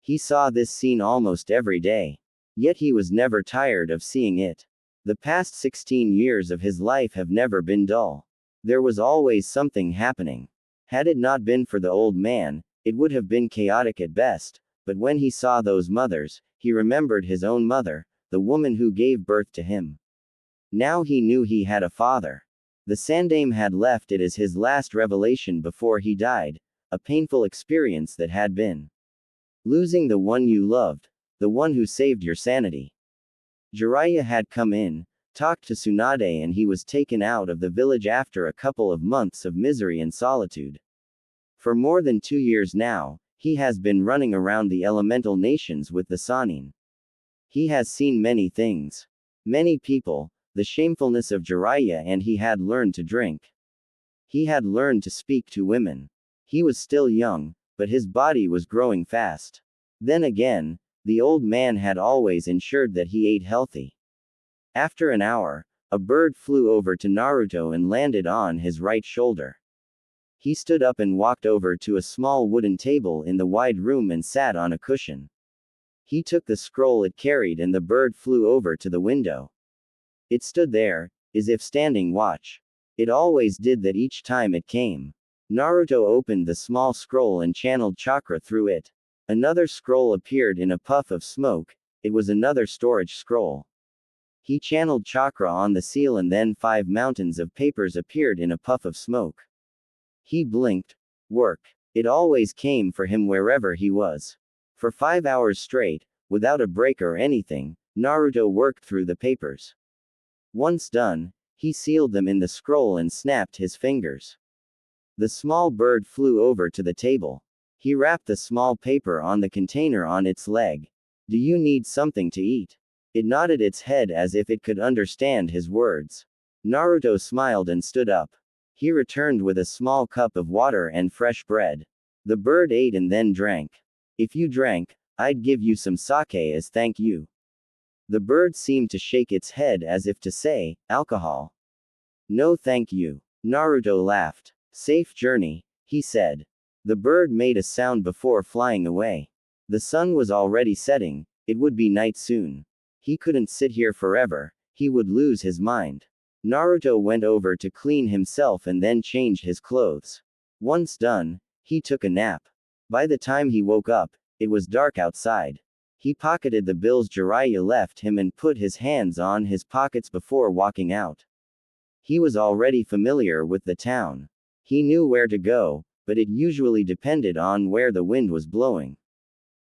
[SPEAKER 2] He saw this scene almost every day. Yet he was never tired of seeing it. The past 16 years of his life have never been dull. There was always something happening. Had it not been for the old man, it would have been chaotic at best, but when he saw those mothers, he remembered his own mother, the woman who gave birth to him. Now he knew he had a father. The Sandaime had left it as his last revelation before he died, a painful experience that had been losing the one you loved, the one who saved your sanity. Jiraiya had come in, talked to Tsunade and he was taken out of the village after a couple of months of misery and solitude. For more than 2 years now, he has been running around the elemental nations with the Sannin. He has seen many things. Many people, the shamefulness of Jiraiya, and he had learned to drink. He had learned to speak to women. He was still young, but his body was growing fast. Then again, The old man had always ensured that he ate healthy. After an hour, a bird flew over to Naruto and landed on his right shoulder. He stood up and walked over to a small wooden table in the wide room and sat on a cushion. He took the scroll it carried and the bird flew over to the window. It stood there, as if standing watch. It always did that each time it came. Naruto opened the small scroll and channeled chakra through it. Another scroll appeared in a puff of smoke. It was another storage scroll. He channeled chakra on the seal and then 5 mountains of papers appeared in a puff of smoke. He blinked. Work. It always came for him wherever he was. For 5 hours straight, without a break or anything, Naruto worked through the papers. Once done, he sealed them in the scroll and snapped his fingers. The small bird flew over to the table. He wrapped the small paper on the container on its leg. Do you need something to eat? It nodded its head as if it could understand his words. Naruto smiled and stood up. He returned with a small cup of water and fresh bread. The bird ate and then drank. If you drank, I'd give you some sake as thank you. The bird seemed to shake its head as if to say, alcohol. No thank you. Naruto laughed. Safe journey, he said. The bird made a sound before flying away. The sun was already setting, it would be night soon. He couldn't sit here forever, he would lose his mind. Naruto went over to clean himself and then changed his clothes. Once done, he took a nap. By the time he woke up, it was dark outside. He pocketed the bills Jiraiya left him and put his hands on his pockets before walking out. He was already familiar with the town. He knew where to go, but it usually depended on where the wind was blowing.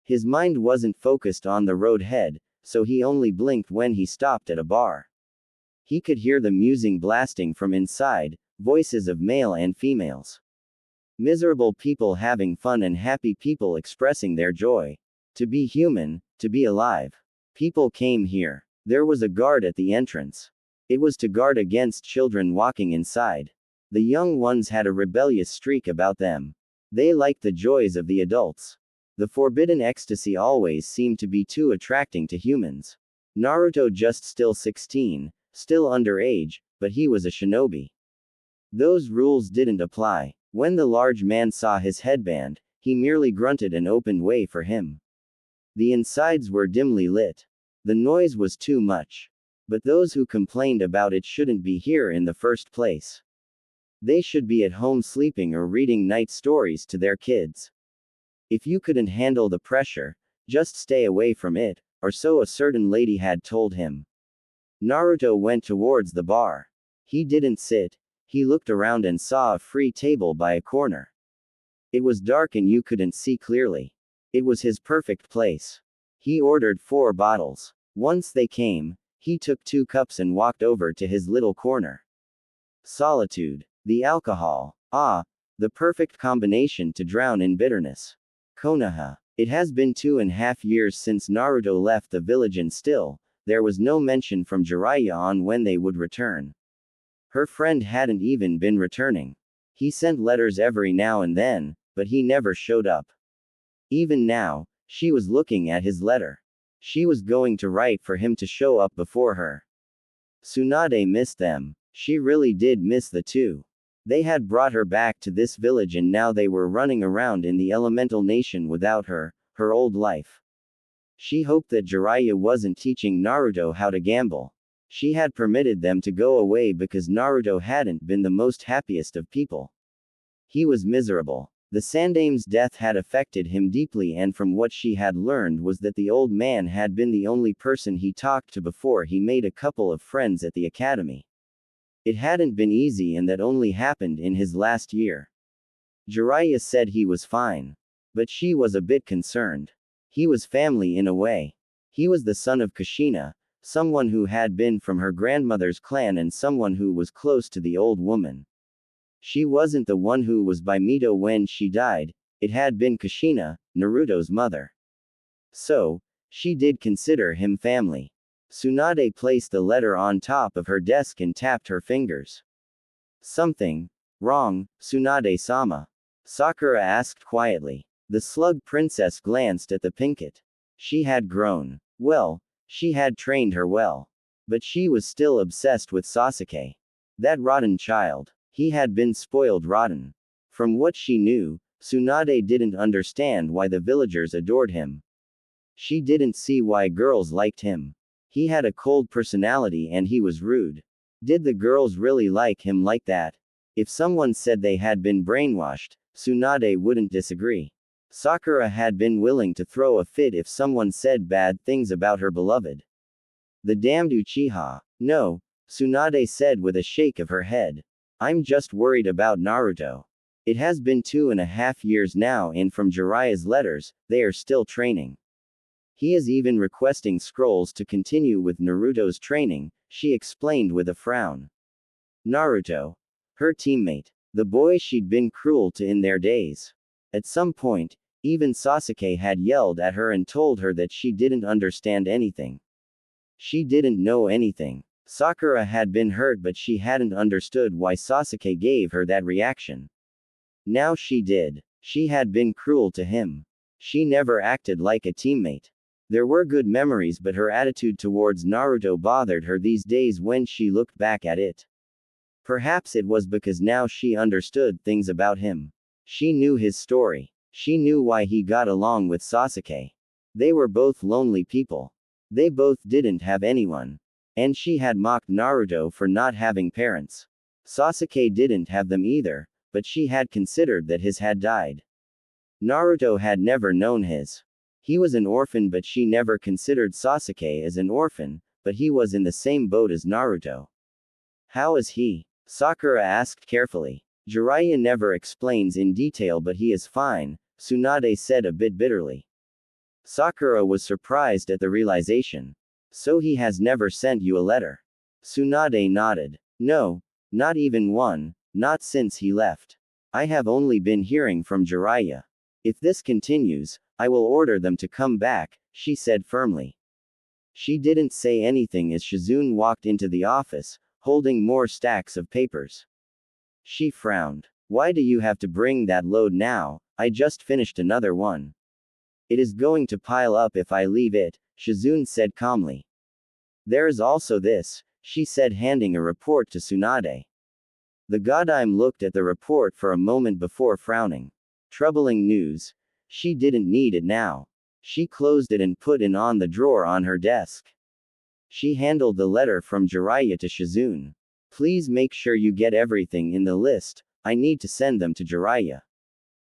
[SPEAKER 2] His mind wasn't focused on the road ahead, so he only blinked when he stopped at a bar. He could hear the music blasting from inside, voices of male and females. Miserable people having fun and happy people expressing their joy. To be human, to be alive. People came here. There was a guard at the entrance. It was to guard against children walking inside. The young ones had a rebellious streak about them. They liked the joys of the adults. The forbidden ecstasy always seemed to be too attracting to humans. Naruto just still 16, still underage, but he was a shinobi. Those rules didn't apply. When the large man saw his headband, he merely grunted and opened way for him. The insides were dimly lit. The noise was too much. But those who complained about it shouldn't be here in the first place. They should be at home sleeping or reading night stories to their kids. If you couldn't handle the pressure, just stay away from it, or so a certain lady had told him. Naruto went towards the bar. He didn't sit, he looked around and saw a free table by a corner. It was dark and you couldn't see clearly. It was his perfect place. He ordered 4 bottles. Once they came, he took 2 cups and walked over to his little corner. Solitude. The alcohol. Ah, the perfect combination to drown in bitterness. Konoha. It has been 2.5 years since Naruto left the village and still, there was no mention from Jiraiya on when they would return. Her friend hadn't even been returning. He sent letters every now and then, but he never showed up. Even now, she was looking at his letter. She was going to write for him to show up before her. Tsunade missed them. She really did miss the two. They had brought her back to this village and now they were running around in the elemental nation without her, her old life. She hoped that Jiraiya wasn't teaching Naruto how to gamble. She had permitted them to go away because Naruto hadn't been the most happiest of people. He was miserable. The Sandame's death had affected him deeply and from what she had learned was that the old man had been the only person he talked to before he made a couple of friends at the academy. It hadn't been easy and that only happened in his last year. Jiraiya said he was fine. But she was a bit concerned. He was family in a way. He was the son of Kushina, someone who had been from her grandmother's clan and someone who was close to the old woman. She wasn't the one who was by Mito when she died, it had been Kushina, Naruto's mother. So, she did consider him family. Tsunade placed the letter on top of her desk and tapped her fingers. Something wrong, Tsunade-sama? Sakura asked quietly. The slug princess glanced at the pinkett. She had grown. Well, she had trained her well. But she was still obsessed with Sasuke. That rotten child. He had been spoiled rotten. From what she knew, Tsunade didn't understand why the villagers adored him. She didn't see why girls liked him. He had a cold personality and he was rude. Did the girls really like him like that? If someone said they had been brainwashed, Tsunade wouldn't disagree. Sakura had been willing to throw a fit if someone said bad things about her beloved. The damned Uchiha. No, Tsunade said with a shake of her head. I'm just worried about Naruto. It has been 2.5 years now and from Jiraiya's letters, they are still training. He is even requesting scrolls to continue with Naruto's training, she explained with a frown. Naruto. Her teammate. The boy she'd been cruel to in their days. At some point, even Sasuke had yelled at her and told her that she didn't understand anything. She didn't know anything. Sakura had been hurt but she hadn't understood why Sasuke gave her that reaction. Now she did. She had been cruel to him. She never acted like a teammate. There were good memories but her attitude towards Naruto bothered her these days when she looked back at it. Perhaps it was because now she understood things about him. She knew his story. She knew why he got along with Sasuke. They were both lonely people. They both didn't have anyone. And she had mocked Naruto for not having parents. Sasuke didn't have them either, but she had considered that his had died. Naruto had never known his. He was an orphan but she never considered Sasuke as an orphan, but he was in the same boat as Naruto. How is he? Sakura asked carefully. Jiraiya never explains in detail but he is fine, Tsunade said a bit bitterly. Sakura was surprised at the realization. So he has never sent you a letter? Tsunade nodded. No, not even one, not since he left. I have only been hearing from Jiraiya. If this continues, I will order them to come back, she said firmly. She didn't say anything as Shizune walked into the office, holding more stacks of papers. She frowned. Why do you have to bring that load now? I just finished another one. It is going to pile up if I leave it, Shizune said calmly. There is also this, she said handing a report to Tsunade. The Godime looked at the report for a moment before frowning. Troubling news. She didn't need it now. She closed it and put it on the drawer on her desk. She handled the letter from Jiraiya to Shizune. Please make sure you get everything in the list, I need to send them to Jiraiya.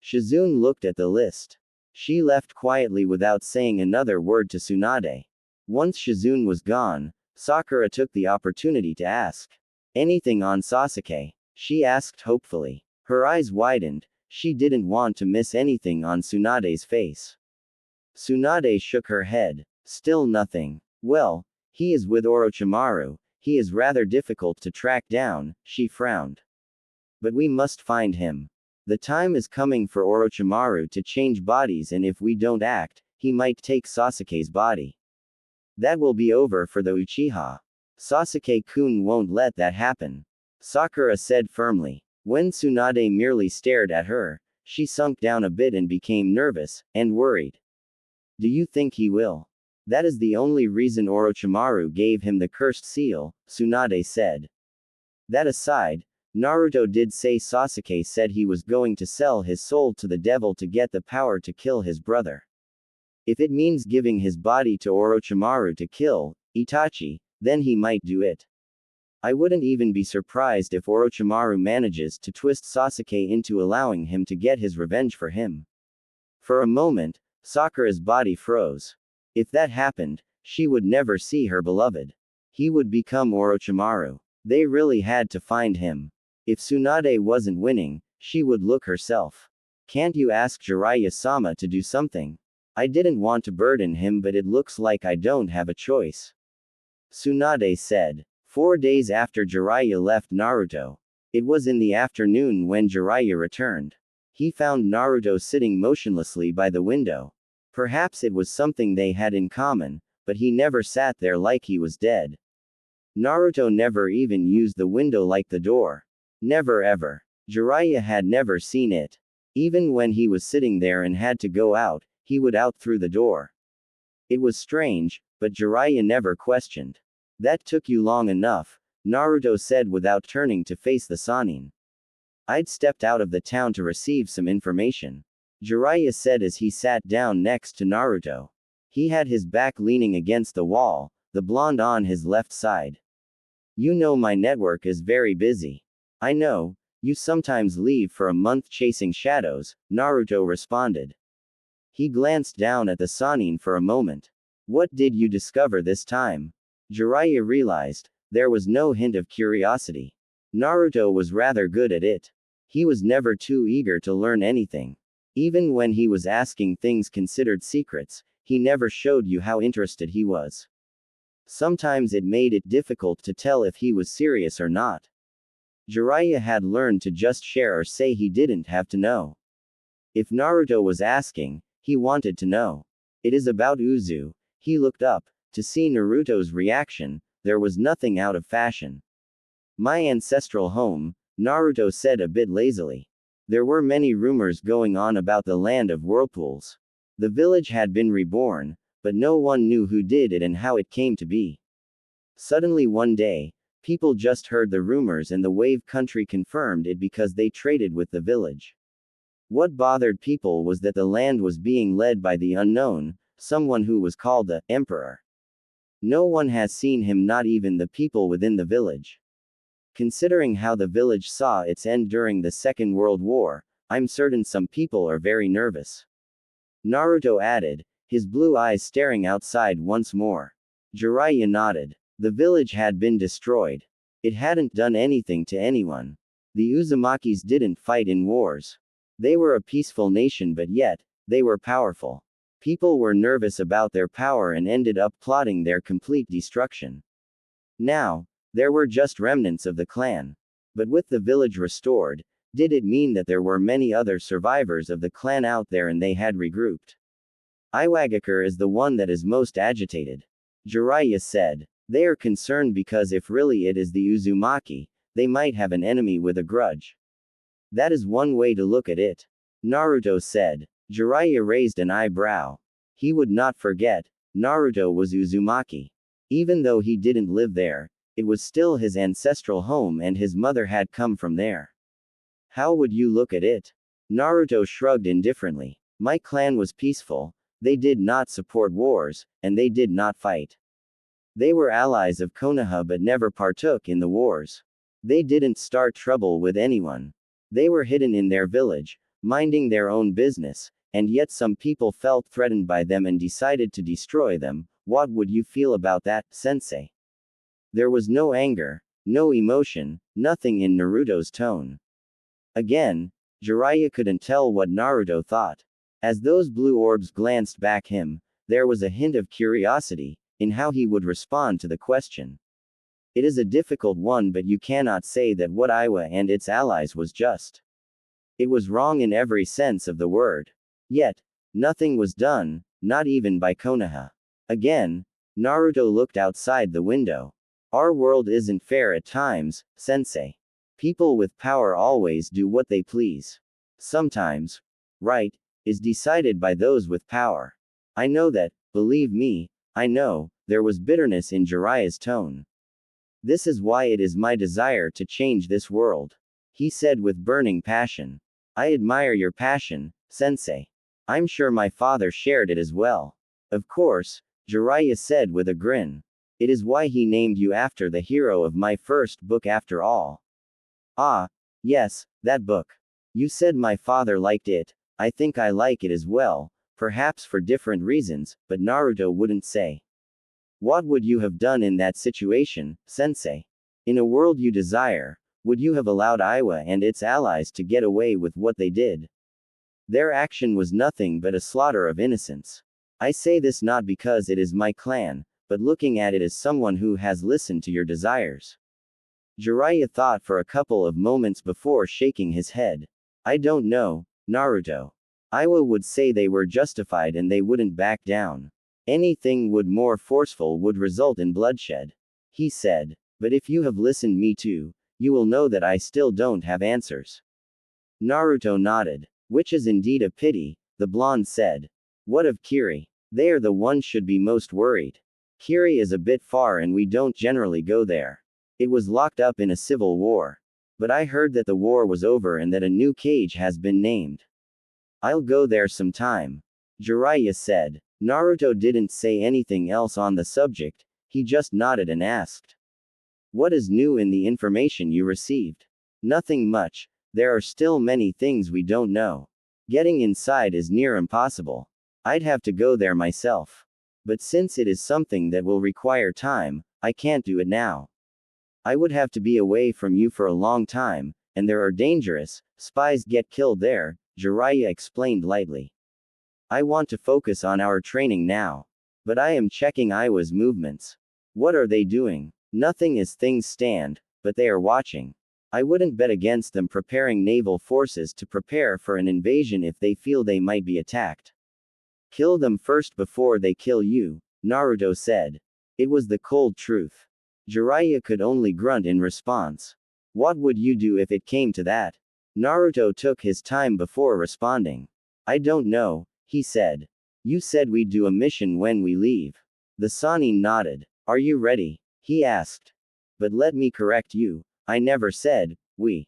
[SPEAKER 2] Shizune looked at the list. She left quietly without saying another word to Tsunade. Once Shizune was gone, Sakura took the opportunity to ask. Anything on Sasuke? She asked hopefully. Her eyes widened, she didn't want to miss anything on Tsunade's face. Tsunade shook her head. Still nothing. Well, he is with Orochimaru, he is rather difficult to track down, she frowned. But we must find him. The time is coming for Orochimaru to change bodies and if we don't act, he might take Sasuke's body. That will be over for the Uchiha. Sasuke-kun won't let that happen. Sakura said firmly. When Tsunade merely stared at her, she sunk down a bit and became nervous, and worried. Do you think he will? That is the only reason Orochimaru gave him the cursed seal, Tsunade said. That aside, Naruto did say Sasuke said he was going to sell his soul to the devil to get the power to kill his brother. If it means giving his body to Orochimaru to kill Itachi, then he might do it. I wouldn't even be surprised if Orochimaru manages to twist Sasuke into allowing him to get his revenge for him. For a moment, Sakura's body froze. If that happened, she would never see her beloved. He would become Orochimaru. They really had to find him. If Tsunade wasn't winning, she would look herself. Can't you ask Jiraiya-sama to do something? I didn't want to burden him but it looks like I don't have a choice. Tsunade said. 4 days after Jiraiya left Naruto. It was in the afternoon when Jiraiya returned. He found Naruto sitting motionlessly by the window. Perhaps it was something they had in common, but he never sat there like he was dead. Naruto never even used the window like the door. Never ever. Jiraiya had never seen it. Even when he was sitting there and had to go out, he would out through the door. It was strange, but Jiraiya never questioned. That took you long enough, Naruto said without turning to face the Sannin. I'd stepped out of the town to receive some information. Jiraiya said as he sat down next to Naruto. He had his back leaning against the wall, the blonde on his left side. You know my network is very busy. I know, you sometimes leave for a month chasing shadows, Naruto responded. He glanced down at the Sannin for a moment. What did you discover this time? Jiraiya realized, there was no hint of curiosity. Naruto was rather good at it. He was never too eager to learn anything. Even when he was asking things considered secrets, he never showed you how interested he was. Sometimes it made it difficult to tell if he was serious or not. Jiraiya had learned to just share or say he didn't have to know. If Naruto was asking, he wanted to know. It is about Uzu. He looked up. To see Naruto's reaction, there was nothing out of fashion. My ancestral home, Naruto said a bit lazily. There were many rumors going on about the land of whirlpools. The village had been reborn, but no one knew who did it and how it came to be. Suddenly one day, people just heard the rumors and the wave country confirmed it because they traded with the village. What bothered people was that the land was being led by the unknown, someone who was called the Emperor. No one has seen him, not even the people within the village. Considering how the village saw its end during the Second World War, I'm certain some people are very nervous. Naruto added, his blue eyes staring outside once more. Jiraiya nodded. The village had been destroyed. It hadn't done anything to anyone. The Uzumakis didn't fight in wars. They were a peaceful nation, but yet, they were powerful. People were nervous about their power and ended up plotting their complete destruction. Now, there were just remnants of the clan. But with the village restored, did it mean that there were many other survivors of the clan out there and they had regrouped? Iwagakure is the one that is most agitated. Jiraiya said. They are concerned because if really it is the Uzumaki, they might have an enemy with a grudge. That is one way to look at it. Naruto said. Jiraiya raised an eyebrow. He would not forget, Naruto was Uzumaki. Even though he didn't live there, it was still his ancestral home and his mother had come from there. How would you look at it? Naruto shrugged indifferently. My clan was peaceful, they did not support wars, and they did not fight. They were allies of Konoha but never partook in the wars. They didn't start trouble with anyone. They were hidden in their village, minding their own business, and yet some people felt threatened by them and decided to destroy them. What would you feel about that, sensei? There was no anger, no emotion, nothing in Naruto's tone. Again, Jiraiya couldn't tell what Naruto thought. As those blue orbs glanced back him, there was a hint of curiosity in how he would respond to the question. It is a difficult one, but you cannot say that what Iwa and its allies was just. It was wrong in every sense of the word. Yet, nothing was done, not even by Konoha. Again, Naruto looked outside the window. Our world isn't fair at times, sensei. People with power always do what they please. Sometimes, right, is decided by those with power. I know that, believe me, I know. There was bitterness in Jiraiya's tone. This is why it is my desire to change this world. He said with burning passion. I admire your passion, sensei. I'm sure my father shared it as well. Of course, Jiraiya said with a grin. It is why he named you after the hero of my first book after all. Ah, yes, that book. You said my father liked it. I think I like it as well, perhaps for different reasons, but Naruto wouldn't say. What would you have done in that situation, sensei? In a world you desire, would you have allowed Iwa and its allies to get away with what they did? Their action was nothing but a slaughter of innocents. I say this not because it is my clan, but looking at it as someone who has listened to your desires. Jiraiya thought for a couple of moments before shaking his head. I don't know, Naruto. Iwa would say they were justified and they wouldn't back down. Anything would more forceful would result in bloodshed. He said. But if you have listened me too, you will know that I still don't have answers. Naruto nodded. Which is indeed a pity, the blonde said. What of Kiri? They are the ones should be most worried. Kiri is a bit far and we don't generally go there. It was locked up in a civil war. But I heard that the war was over and that a new cage has been named. I'll go there sometime. Jiraiya said. Naruto didn't say anything else on the subject, he just nodded and asked. What is new in the information you received? Nothing much, there are still many things we don't know. Getting inside is near impossible. I'd have to go there myself. But since it is something that will require time, I can't do it now. I would have to be away from you for a long time, and there are dangerous spies get killed there, Jiraiya explained lightly. I want to focus on our training now. But I am checking Iwa's movements. What are they doing? Nothing as things stand, but they are watching. I wouldn't bet against them preparing naval forces to prepare for an invasion if they feel they might be attacked. Kill them first before they kill you, Naruto said. It was the cold truth. Jiraiya could only grunt in response. What would you do if it came to that? Naruto took his time before responding. I don't know, he said. You said we'd do a mission when we leave. The Sannin nodded. Are you ready? He asked. But let me correct you, I never said, we.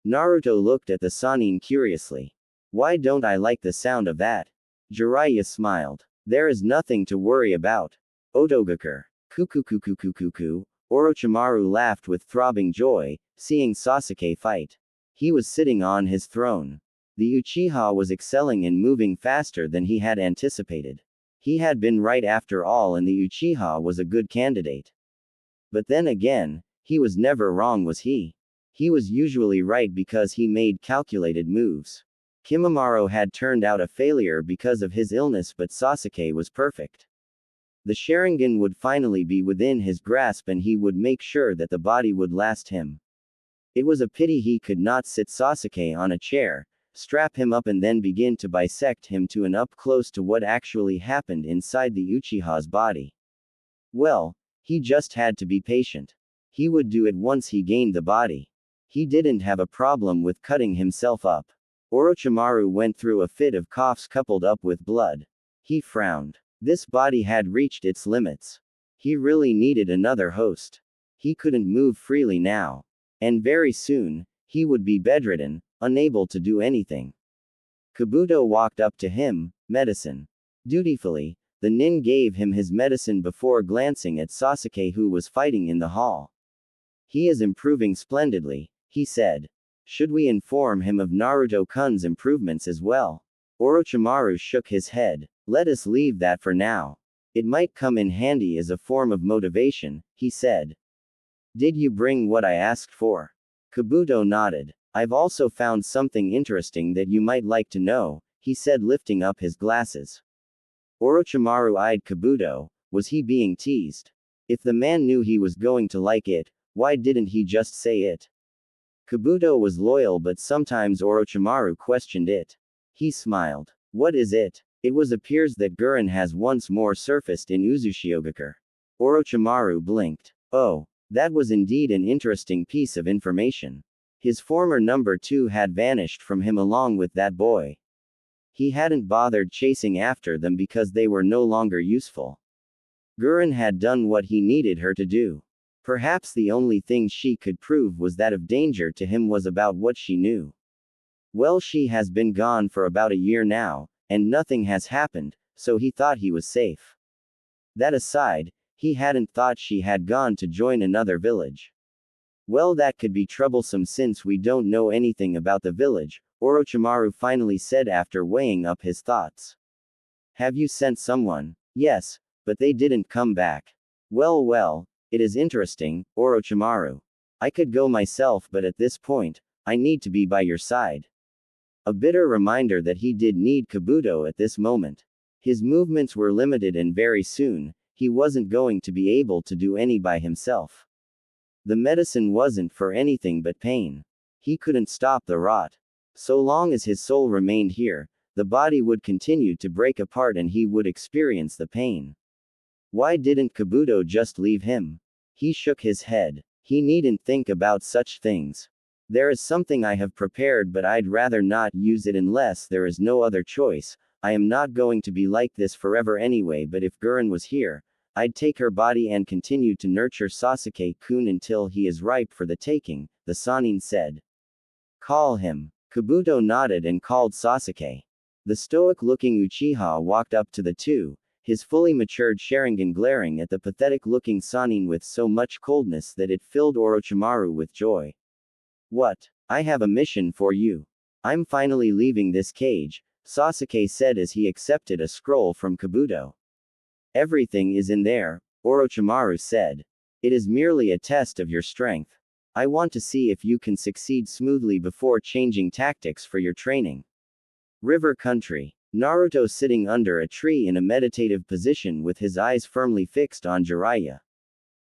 [SPEAKER 2] Naruto looked at the Sannin curiously. Why don't I like the sound of that? Jiraiya smiled. There is nothing to worry about. Otogakur. Kukukukukukuku. Orochimaru laughed with throbbing joy, seeing Sasuke fight. He was sitting on his throne. The Uchiha was excelling and moving faster than he had anticipated. He had been right after all and the Uchiha was a good candidate. But then again, he was never wrong, was he? He was usually right because he made calculated moves. Kimimaro had turned out a failure because of his illness, but Sasuke was perfect. The Sharingan would finally be within his grasp and he would make sure that the body would last him. It was a pity he could not sit Sasuke on a chair, strap him up and then begin to bisect him to an up close to what actually happened inside the Uchiha's body. Well, he just had to be patient. He would do it once he gained the body. He didn't have a problem with cutting himself up. Orochimaru went through a fit of coughs coupled up with blood. He frowned. This body had reached its limits. He really needed another host. He couldn't move freely now. And very soon, he would be bedridden, unable to do anything. Kabuto walked up to him, medicine. Dutifully, the nin gave him his medicine before glancing at Sasuke who was fighting in the hall. He is improving splendidly, he said. Should we inform him of Naruto-kun's improvements as well? Orochimaru shook his head. Let us leave that for now. It might come in handy as a form of motivation, he said. Did you bring what I asked for? Kabuto nodded. I've also found something interesting that you might like to know, he said lifting up his glasses. Orochimaru eyed Kabuto. Was he being teased? If the man knew he was going to like it, why didn't he just say it? Kabuto was loyal, but sometimes Orochimaru questioned it. He smiled. What is it? It appears that Gurren has once more surfaced in Uzushiogakure. Orochimaru blinked. Oh, that was indeed an interesting piece of information. His former number 2 had vanished from him along with that boy. He hadn't bothered chasing after them because they were no longer useful. Gurren had done what he needed her to do. Perhaps the only thing she could prove was that of danger to him was about what she knew. Well, she has been gone for about a year now, and nothing has happened, so he thought he was safe. That aside, he hadn't thought she had gone to join another village. Well, that could be troublesome since we don't know anything about the village, Orochimaru finally said after weighing up his thoughts. Have you sent someone? Yes, but they didn't come back. Well, it is interesting, Orochimaru. I could go myself, but at this point, I need to be by your side. A bitter reminder that he did need Kabuto at this moment. His movements were limited and very soon, he wasn't going to be able to do any by himself. The medicine wasn't for anything but pain. He couldn't stop the rot. So long as his soul remained here, the body would continue to break apart and he would experience the pain. Why didn't Kabuto just leave him? He shook his head. He needn't think about such things. There is something I have prepared, but I'd rather not use it unless there is no other choice. I am not going to be like this forever anyway, but if Gurren was here, I'd take her body and continue to nurture Sasuke-kun until he is ripe for the taking, the Sannin said. Call him. Kabuto nodded and called Sasuke. The stoic-looking Uchiha walked up to the two, his fully matured Sharingan glaring at the pathetic-looking Sannin with so much coldness that it filled Orochimaru with joy. What? I have a mission for you. I'm finally leaving this cage, Sasuke said as he accepted a scroll from Kabuto. Everything is in there, Orochimaru said. It is merely a test of your strength. I want to see if you can succeed smoothly before changing tactics for your training. River Country. Naruto sitting under a tree in a meditative position with his eyes firmly fixed on Jiraiya.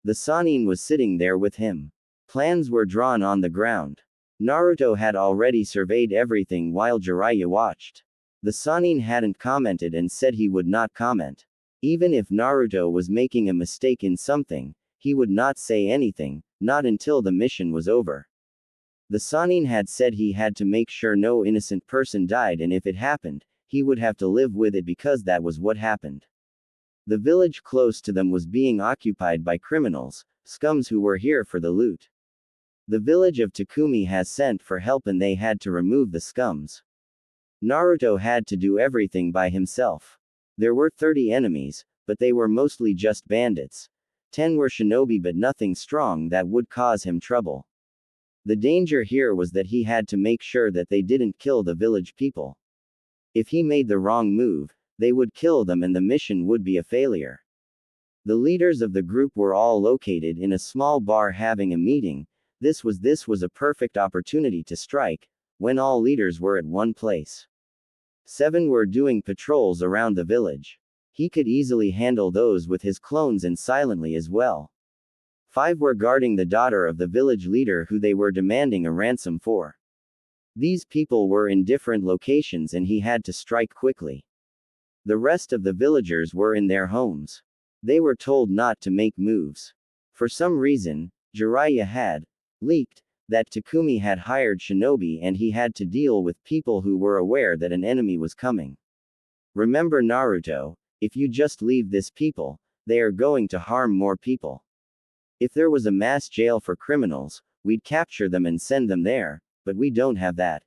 [SPEAKER 2] The Sannin was sitting there with him. Plans were drawn on the ground. Naruto had already surveyed everything while Jiraiya watched. The Sannin hadn't commented and said he would not comment. Even if Naruto was making a mistake in something, he would not say anything, not until the mission was over. The Sannin had said he had to make sure no innocent person died, and if it happened, he would have to live with it because that was what happened. The village close to them was being occupied by criminals, scums who were here for the loot. The village of Takumi has sent for help and they had to remove the scums. Naruto had to do everything by himself. There were 30 enemies, but they were mostly just bandits. 10 were shinobi but nothing strong that would cause him trouble. The danger here was that he had to make sure that they didn't kill the village people. If he made the wrong move, they would kill them and the mission would be a failure. The leaders of the group were all located in a small bar having a meeting. This was a perfect opportunity to strike, when all leaders were at one place. 7 were doing patrols around the village. He could easily handle those with his clones and silently as well. 5 were guarding the daughter of the village leader who they were demanding a ransom for. These people were in different locations and he had to strike quickly. The rest of the villagers were in their homes. They were told not to make moves. For some reason, Jiraiya had leaked that Takumi had hired shinobi and he had to deal with people who were aware that an enemy was coming. Remember Naruto, if you just leave this people, they are going to harm more people. If there was a mass jail for criminals, we'd capture them and send them there, but we don't have that.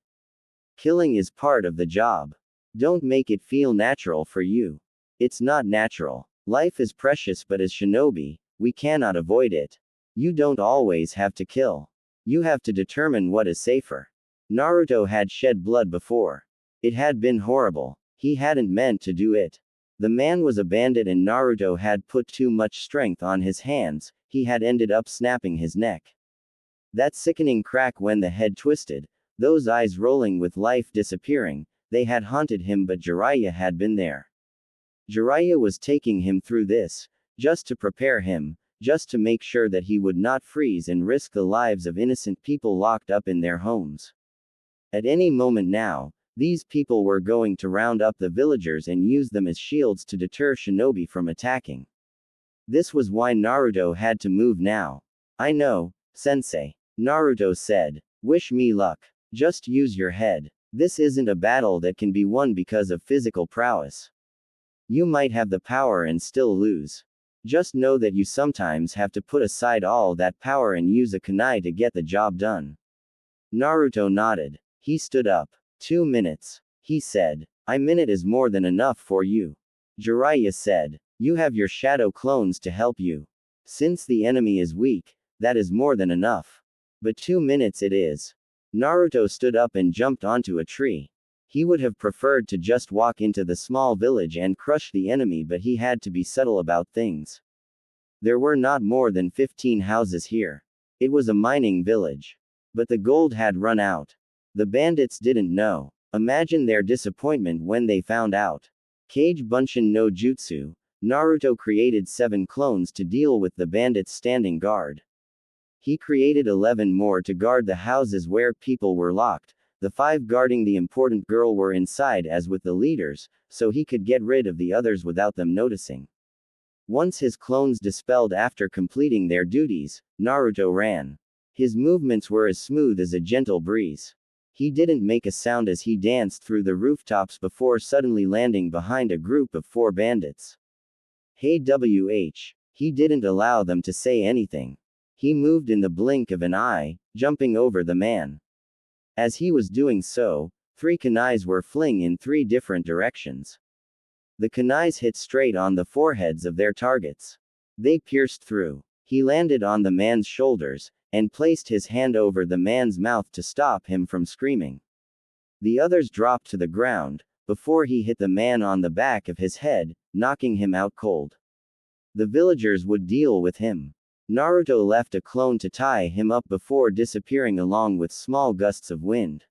[SPEAKER 2] Killing is part of the job. Don't make it feel natural for you. It's not natural. Life is precious, but as shinobi, we cannot avoid it. You don't always have to kill. You have to determine what is safer. Naruto had shed blood before. It had been horrible. He hadn't meant to do it. The man was a bandit and Naruto had put too much strength on his hands, he had ended up snapping his neck. That sickening crack when the head twisted, those eyes rolling with life disappearing, they had haunted him, but Jiraiya had been there. Jiraiya was taking him through this, just to prepare him, just to make sure that he would not freeze and risk the lives of innocent people locked up in their homes. At any moment now, these people were going to round up the villagers and use them as shields to deter shinobi from attacking. This was why Naruto had to move now. I know, sensei. Naruto said. Wish me luck. Just use your head. This isn't a battle that can be won because of physical prowess. You might have the power and still lose. Just know that you sometimes have to put aside all that power and use a kunai to get the job done. Naruto nodded. He stood up. 2 minutes. He said. A minute is more than enough for you. Jiraiya said. You have your shadow clones to help you. Since the enemy is weak, that is more than enough. But 2 minutes it is. Naruto stood up and jumped onto a tree. He would have preferred to just walk into the small village and crush the enemy, but he had to be subtle about things. There were not more than 15 houses here. It was a mining village. But the gold had run out. The bandits didn't know. Imagine their disappointment when they found out. Kage Bunshin no Jutsu, Naruto created 7 clones to deal with the bandits standing guard. He created 11 more to guard the houses where people were locked. The 5 guarding the important girl were inside as with the leaders, so he could get rid of the others without them noticing. Once his clones dispelled after completing their duties, Naruto ran. His movements were as smooth as a gentle breeze. He didn't make a sound as he danced through the rooftops before suddenly landing behind a group of 4 bandits. Hey WH. He didn't allow them to say anything. He moved in the blink of an eye, jumping over the man. As he was doing so, 3 kunais were fling in 3 different directions. The kunais hit straight on the foreheads of their targets. They pierced through. He landed on the man's shoulders, and placed his hand over the man's mouth to stop him from screaming. The others dropped to the ground, before he hit the man on the back of his head, knocking him out cold. The villagers would deal with him. Naruto left a clone to tie him up before disappearing along with small gusts of wind.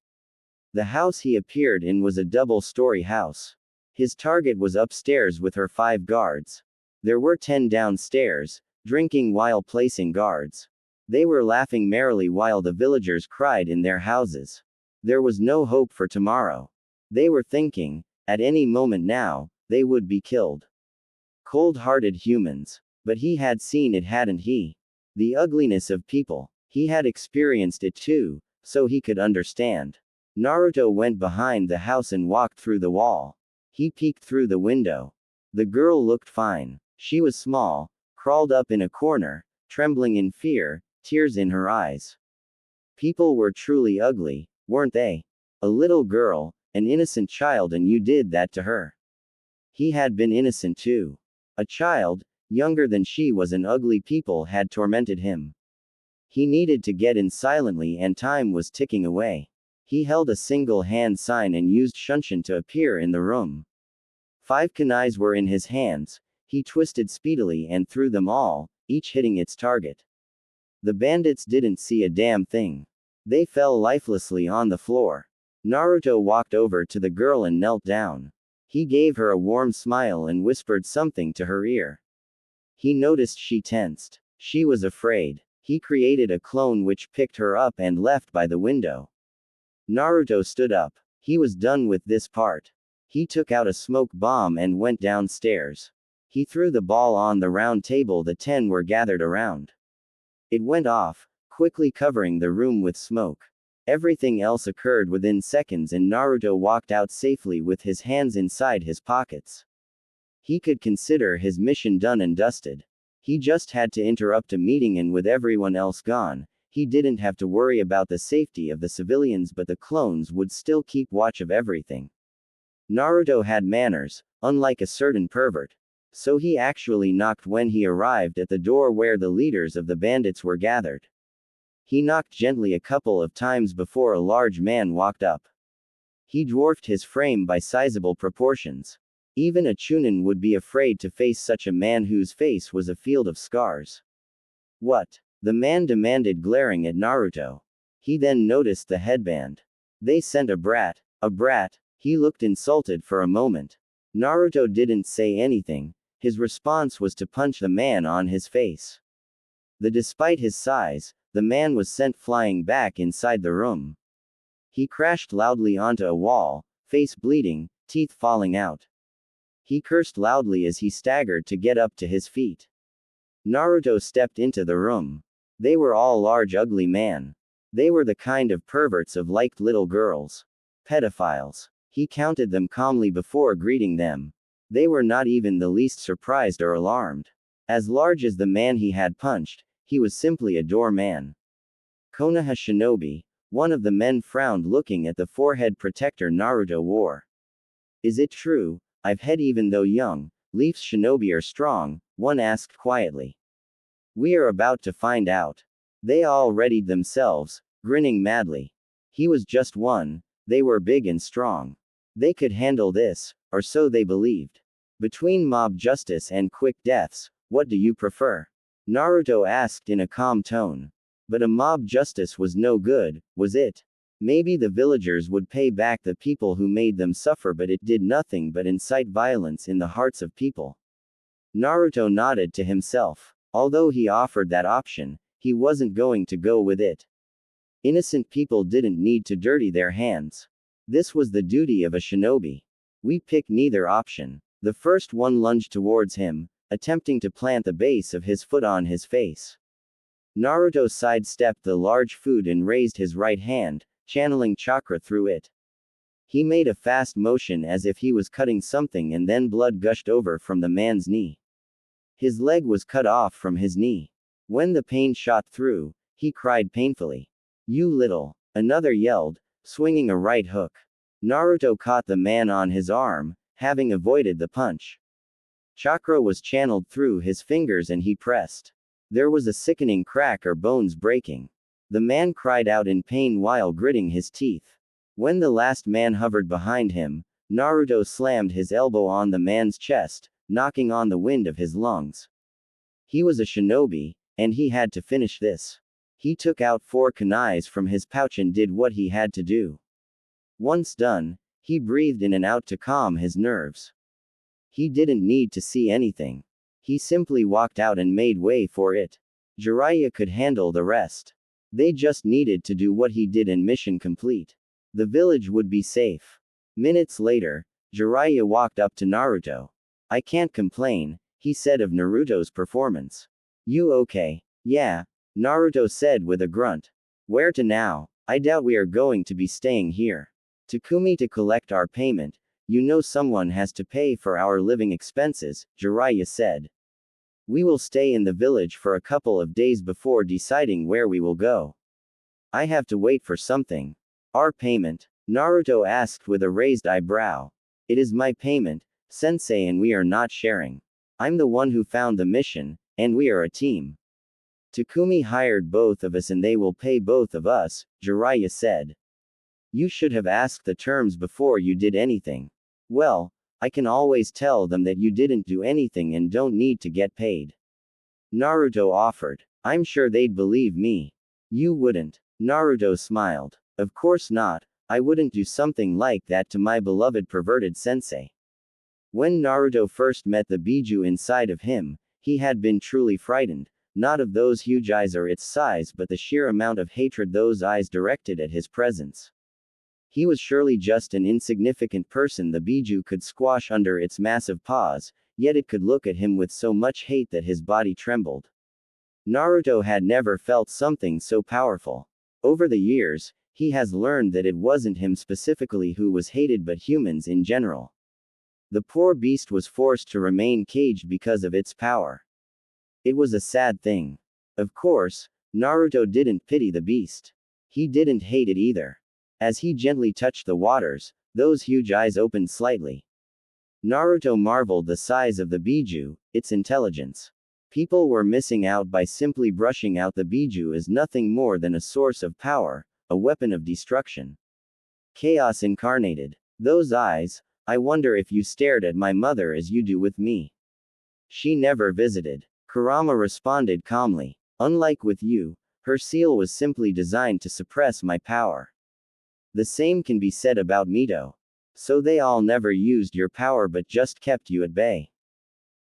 [SPEAKER 2] The house he appeared in was a double-story house. His target was upstairs with her 5 guards. There were 10 downstairs, drinking while placing guards. They were laughing merrily while the villagers cried in their houses. There was no hope for tomorrow. They were thinking, at any moment now, they would be killed. Cold-hearted humans. But he had seen it, hadn't he? The ugliness of people. He had experienced it too, so he could understand. Naruto went behind the house and walked through the wall. He peeked through the window. The girl looked fine. She was small, crawled up in a corner, trembling in fear, tears in her eyes. People were truly ugly, weren't they? A little girl, an innocent child, and you did that to her. He had been innocent too. A child, younger than she was, and ugly people had tormented him. He needed to get in silently, and time was ticking away. He held a single hand sign and used Shunshin to appear in the room. 5 kunais were in his hands. He twisted speedily and threw them all, each hitting its target. The bandits didn't see a damn thing. They fell lifelessly on the floor. Naruto walked over to the girl and knelt down. He gave her a warm smile and whispered something to her ear. He noticed she tensed. She was afraid. He created a clone which picked her up and left by the window. Naruto stood up. He was done with this part. He took out a smoke bomb and went downstairs. He threw the ball on the round table the 10 were gathered around. It went off, quickly covering the room with smoke. Everything else occurred within seconds, and Naruto walked out safely with his hands inside his pockets. He could consider his mission done and dusted. He just had to interrupt a meeting, and with everyone else gone, he didn't have to worry about the safety of the civilians, but the clones would still keep watch of everything. Naruto had manners, unlike a certain pervert. So he actually knocked when he arrived at the door where the leaders of the bandits were gathered. He knocked gently a couple of times before a large man walked up. He dwarfed his frame by sizable proportions. Even a Chunin would be afraid to face such a man whose face was a field of scars. What? The man demanded, glaring at Naruto. He then noticed the headband. They sent a brat. A brat? He looked insulted for a moment. Naruto didn't say anything. His response was to punch the man on his face. Despite his size, the man was sent flying back inside the room. He crashed loudly onto a wall, face bleeding, teeth falling out. He cursed loudly as he staggered to get up to his feet. Naruto stepped into the room. They were all large, ugly men. They were the kind of perverts of liked little girls. Pedophiles. He counted them calmly before greeting them. They were not even the least surprised or alarmed. As large as the man he had punched, he was simply a doorman. Konoha Shinobi. One of the men frowned, looking at the forehead protector Naruto wore. Is it true, I've head even though young, Leaf's shinobi are strong? One asked quietly. We are about to find out. They all readied themselves, grinning madly. He was just one. They were big and strong. They could handle this, or so they believed. Between mob justice and quick deaths, what do you prefer? Naruto asked in a calm tone. But a mob justice was no good, was it? Maybe the villagers would pay back the people who made them suffer, but it did nothing but incite violence in the hearts of people. Naruto nodded to himself. Although he offered that option, he wasn't going to go with it. Innocent people didn't need to dirty their hands. This was the duty of a shinobi. We pick neither option. The first one lunged towards him, attempting to plant the base of his foot on his face. Naruto sidestepped the large foot and raised his right hand, channeling chakra through it. He made a fast motion as if he was cutting something, and then blood gushed over from the man's knee. His leg was cut off from his knee. When the pain shot through, he cried painfully. "You little!" Another yelled, swinging a right hook. Naruto caught the man on his arm, having avoided the punch. Chakra was channeled through his fingers and he pressed. There was a sickening crack or bones breaking. The man cried out in pain while gritting his teeth. When the last man hovered behind him, Naruto slammed his elbow on the man's chest, knocking on the wind of his lungs. He was a shinobi, and he had to finish this. He took out 4 kunais from his pouch and did what he had to do. Once done, he breathed in and out to calm his nerves. He didn't need to see anything. He simply walked out and made way for it. Jiraiya could handle the rest. They just needed to do what he did and mission complete. The village would be safe. Minutes later, Jiraiya walked up to Naruto. "I can't complain," he said of Naruto's performance. "You okay?" "Yeah," Naruto said with a grunt. "Where to now? I doubt we are going to be staying here. Takumi to collect our payment. You know someone has to pay for our living expenses," Jiraiya said. "We will stay in the village for a couple of days before deciding where we will go. I have to wait for something." "Our payment?" Naruto asked with a raised eyebrow. "It is my payment, sensei, and we are not sharing. I'm the one who found the mission, and we are a team. Takumi hired both of us and they will pay both of us," Jiraiya said. "You should have asked the terms before you did anything." "Well, I can always tell them that you didn't do anything and don't need to get paid," Naruto offered. "I'm sure they'd believe me." "You wouldn't." Naruto smiled. "Of course not. I wouldn't do something like that to my beloved perverted sensei." When Naruto first met the Biju inside of him, he had been truly frightened, not of those huge eyes or its size, but the sheer amount of hatred those eyes directed at his presence. He was surely just an insignificant person the Biju could squash under its massive paws, yet it could look at him with so much hate that his body trembled. Naruto had never felt something so powerful. Over the years, he has learned that it wasn't him specifically who was hated but humans in general. The poor beast was forced to remain caged because of its power. It was a sad thing. Of course, Naruto didn't pity the beast. He didn't hate it either. As he gently touched the waters, those huge eyes opened slightly. Naruto marveled the size of the Biju, its intelligence. People were missing out by simply brushing out the Biju as nothing more than a source of power, a weapon of destruction. Chaos incarnated. "Those eyes, I wonder if you stared at my mother as you do with me." "She never visited," Kurama responded calmly. "Unlike with you, her seal was simply designed to suppress my power. The same can be said about Mito. So they all never used your power but just kept you at bay."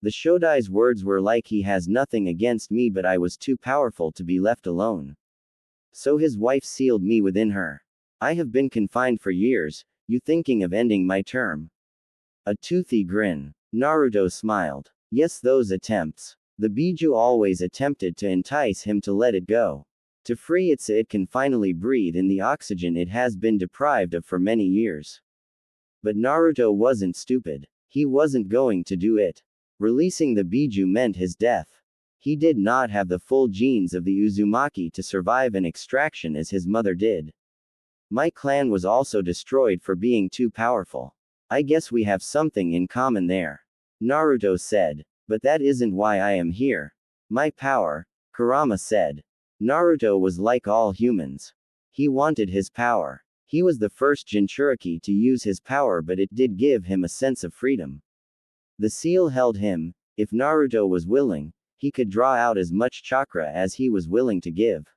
[SPEAKER 2] The Shodai's words were like, "He has nothing against me but I was too powerful to be left alone. So his wife sealed me within her. I have been confined for years, you thinking of ending my term?" A toothy grin. Naruto smiled. Yes, those attempts. The Biju always attempted to entice him to let it go. To free it so it can finally breathe in the oxygen it has been deprived of for many years. But Naruto wasn't stupid. He wasn't going to do it. Releasing the Biju meant his death. He did not have the full genes of the Uzumaki to survive an extraction as his mother did. My clan was also destroyed for being too powerful. I guess we have something in common there, Naruto said. But that isn't why I am here. My power, Kurama said. Naruto was like all humans. He wanted his power. He was the first Jinchuriki to use his power, but it did give him a sense of freedom. The seal held him. If Naruto was willing, he could draw out as much chakra as he was willing to give.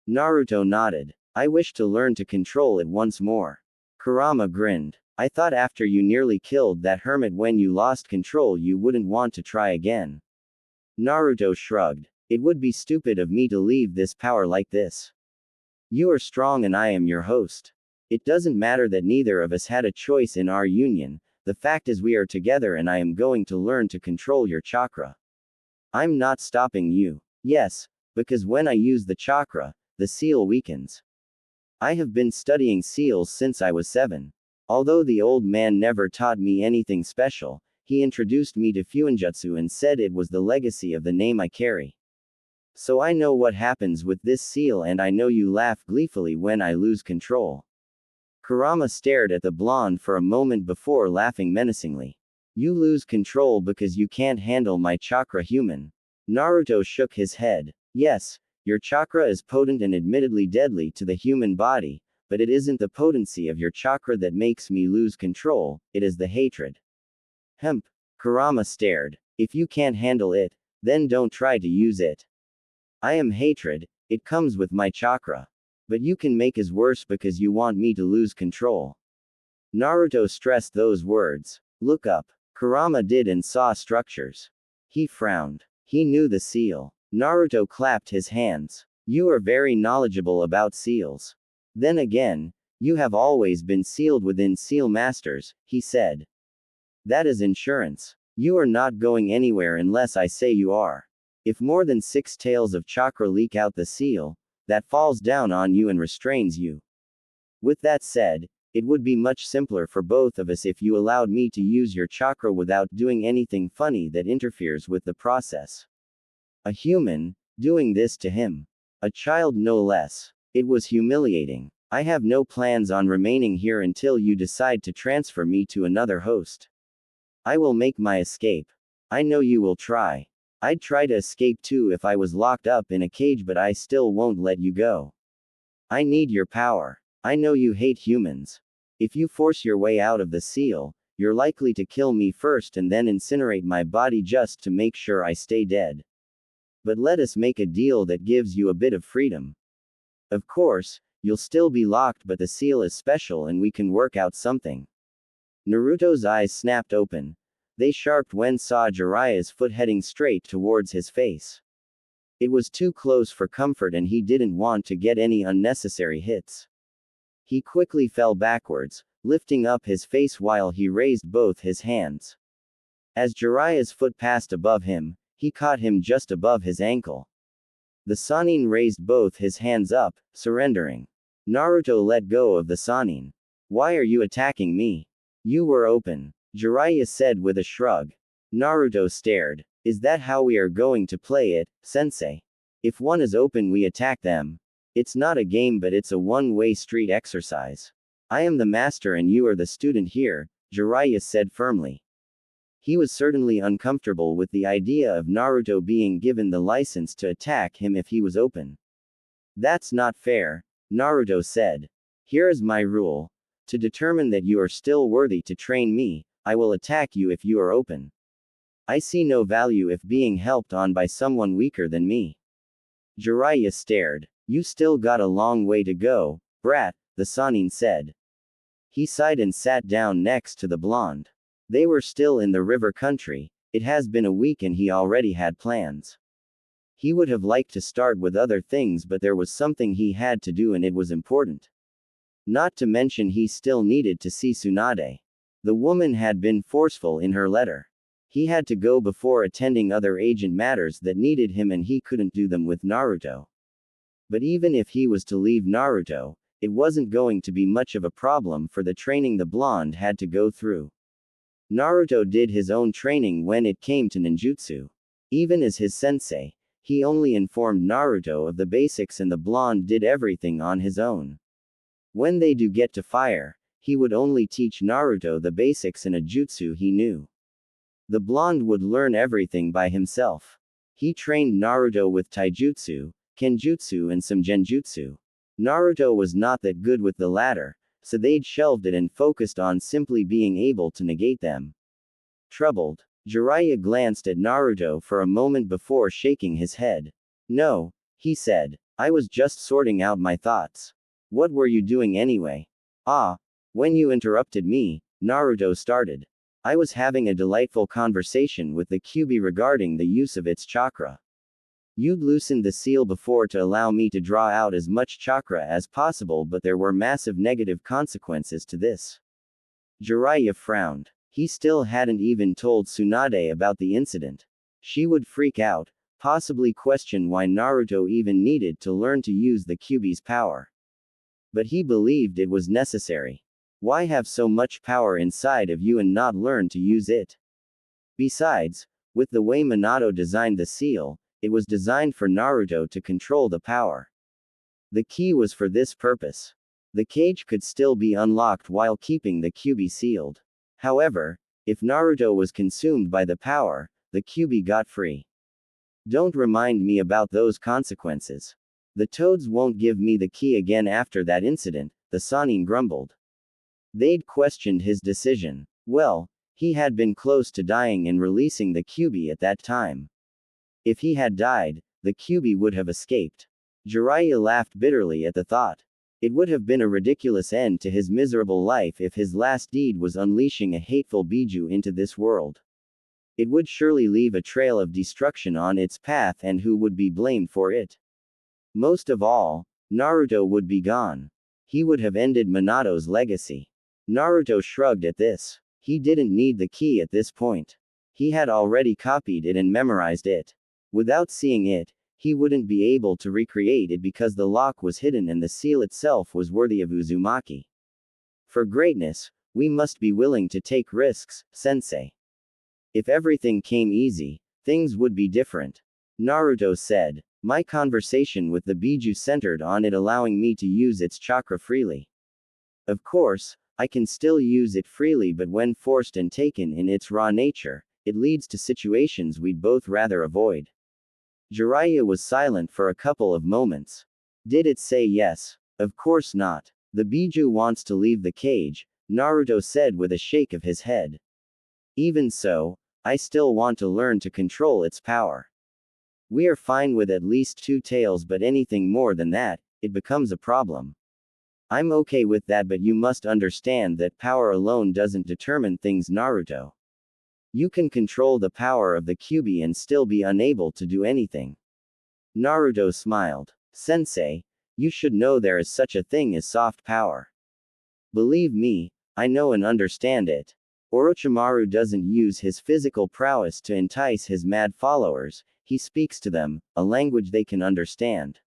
[SPEAKER 2] Naruto nodded. I wish to learn to control it once more. Kurama grinned. I thought after you nearly killed that hermit when you lost control you wouldn't want to try again. Naruto shrugged. It would be stupid of me to leave this power like this. You are strong and I am your host. It doesn't matter that neither of us had a choice in our union. The fact is we are together and I am going to learn to control your chakra. I'm not stopping you. Yes, because when I use the chakra, the seal weakens. I have been studying seals since I was 7. Although the old man never taught me anything special, he introduced me to Fuinjutsu and said it was the legacy of the name I carry. So I know what happens with this seal, and I know you laugh gleefully when I lose control. Kurama stared at the blonde for a moment before laughing menacingly. You lose control because you can't handle my chakra, human. Naruto shook his head. Yes, your chakra is potent and admittedly deadly to the human body, but it isn't the potency of your chakra that makes me lose control, it is the hatred. Hemp. Kurama stared. If you can't handle it, then don't try to use it. I am hatred, it comes with my chakra. But you can make it worse because you want me to lose control. Naruto stressed those words. Look up. Kurama did and saw structures. He frowned. He knew the seal. Naruto clapped his hands. You are very knowledgeable about seals. Then again, you have always been sealed within seal masters, he said. That is insurance. You are not going anywhere unless I say you are. If more than 6 tails of chakra leak out the seal, that falls down on you and restrains you. With that said, it would be much simpler for both of us if you allowed me to use your chakra without doing anything funny that interferes with the process. A human, doing this to him. A child no less. It was humiliating. I have no plans on remaining here until you decide to transfer me to another host. I will make my escape. I know you will try. I'd try to escape too if I was locked up in a cage, but I still won't let you go. I need your power. I know you hate humans. If you force your way out of the seal, you're likely to kill me first and then incinerate my body just to make sure I stay dead. But let us make a deal that gives you a bit of freedom. Of course, you'll still be locked, but the seal is special and we can work out something. Naruto's eyes snapped open. They sharpened when saw Jiraiya's foot heading straight towards his face. It was too close for comfort and he didn't want to get any unnecessary hits. He quickly fell backwards, lifting up his face while he raised both his hands. As Jiraiya's foot passed above him, he caught him just above his ankle. The Sannin raised both his hands up, surrendering. Naruto let go of the Sannin. Why are you attacking me? You were open, Jiraiya said with a shrug. Naruto stared. Is that how we are going to play it, sensei? If one is open, we attack them. It's not a game, but it's a one-way street exercise. I am the master and you are the student here, Jiraiya said firmly. He was certainly uncomfortable with the idea of Naruto being given the license to attack him if he was open. That's not fair, Naruto said. Here is my rule. To determine that you are still worthy to train me, I will attack you if you are open. I see no value if being helped on by someone weaker than me. Jiraiya stared. You still got a long way to go, brat, the Sannin said. He sighed and sat down next to the blonde. They were still in the river country. It has been a week and he already had plans. He would have liked to start with other things, but there was something he had to do and it was important. Not to mention he still needed to see Tsunade. The woman had been forceful in her letter. He had to go before attending other agent matters that needed him and he couldn't do them with Naruto. But even if he was to leave Naruto, it wasn't going to be much of a problem for the training the blonde had to go through. Naruto did his own training when it came to ninjutsu. Even as his sensei, he only informed Naruto of the basics and the blonde did everything on his own. When they do get to fire, he would only teach Naruto the basics in a jutsu he knew. The blonde would learn everything by himself. He trained Naruto with taijutsu, kenjutsu and some genjutsu. Naruto was not that good with the latter, so they'd shelved it and focused on simply being able to negate them. Troubled, Jiraiya glanced at Naruto for a moment before shaking his head. No, he said. I was just sorting out my thoughts. What were you doing anyway? Ah, when you interrupted me, Naruto started. I was having a delightful conversation with the Kyuubi regarding the use of its chakra. You'd loosened the seal before to allow me to draw out as much chakra as possible, but there were massive negative consequences to this. Jiraiya frowned. He still hadn't even told Tsunade about the incident. She would freak out, possibly question why Naruto even needed to learn to use the Kyuubi's power. But he believed it was necessary. Why have so much power inside of you and not learn to use it? Besides, with the way Minato designed the seal, it was designed for Naruto to control the power. The key was for this purpose. The cage could still be unlocked while keeping the Kyuubi sealed. However, if Naruto was consumed by the power, the Kyuubi got free. Don't remind me about those consequences. The toads won't give me the key again after that incident, the Sannin grumbled. They'd questioned his decision. Well, he had been close to dying and releasing the Kyuubi at that time. If he had died, the Kyuubi would have escaped. Jiraiya laughed bitterly at the thought. It would have been a ridiculous end to his miserable life if his last deed was unleashing a hateful Biju into this world. It would surely leave a trail of destruction on its path, and who would be blamed for it? Most of all, Naruto would be gone. He would have ended Minato's legacy. Naruto shrugged at this. He didn't need the key at this point. He had already copied it and memorized it. Without seeing it, he wouldn't be able to recreate it because the lock was hidden and the seal itself was worthy of Uzumaki. For greatness, we must be willing to take risks, sensei. If everything came easy, things would be different. Naruto said. My conversation with the Biju centered on it allowing me to use its chakra freely. Of course, I can still use it freely, but when forced and taken in its raw nature, it leads to situations we'd both rather avoid. Jiraiya was silent for a couple of moments. Did it say yes? Of course not. The Biju wants to leave the cage, Naruto said with a shake of his head. Even so, I still want to learn to control its power. We are fine with at least 2 tails, but anything more than that, it becomes a problem. I'm okay with that, but you must understand that power alone doesn't determine things, Naruto. You can control the power of the Kyuubi and still be unable to do anything. Naruto smiled. Sensei, you should know there is such a thing as soft power. Believe me, I know and understand it. Orochimaru doesn't use his physical prowess to entice his mad followers, he speaks to them, a language they can understand.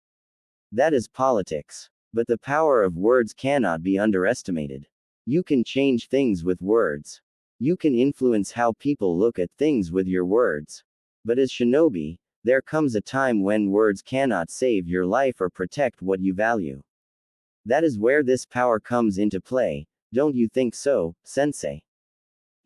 [SPEAKER 2] That is politics. But the power of words cannot be underestimated. You can change things with words. You can influence how people look at things with your words. But as shinobi, there comes a time when words cannot save your life or protect what you value. That is where this power comes into play, don't you think so, sensei?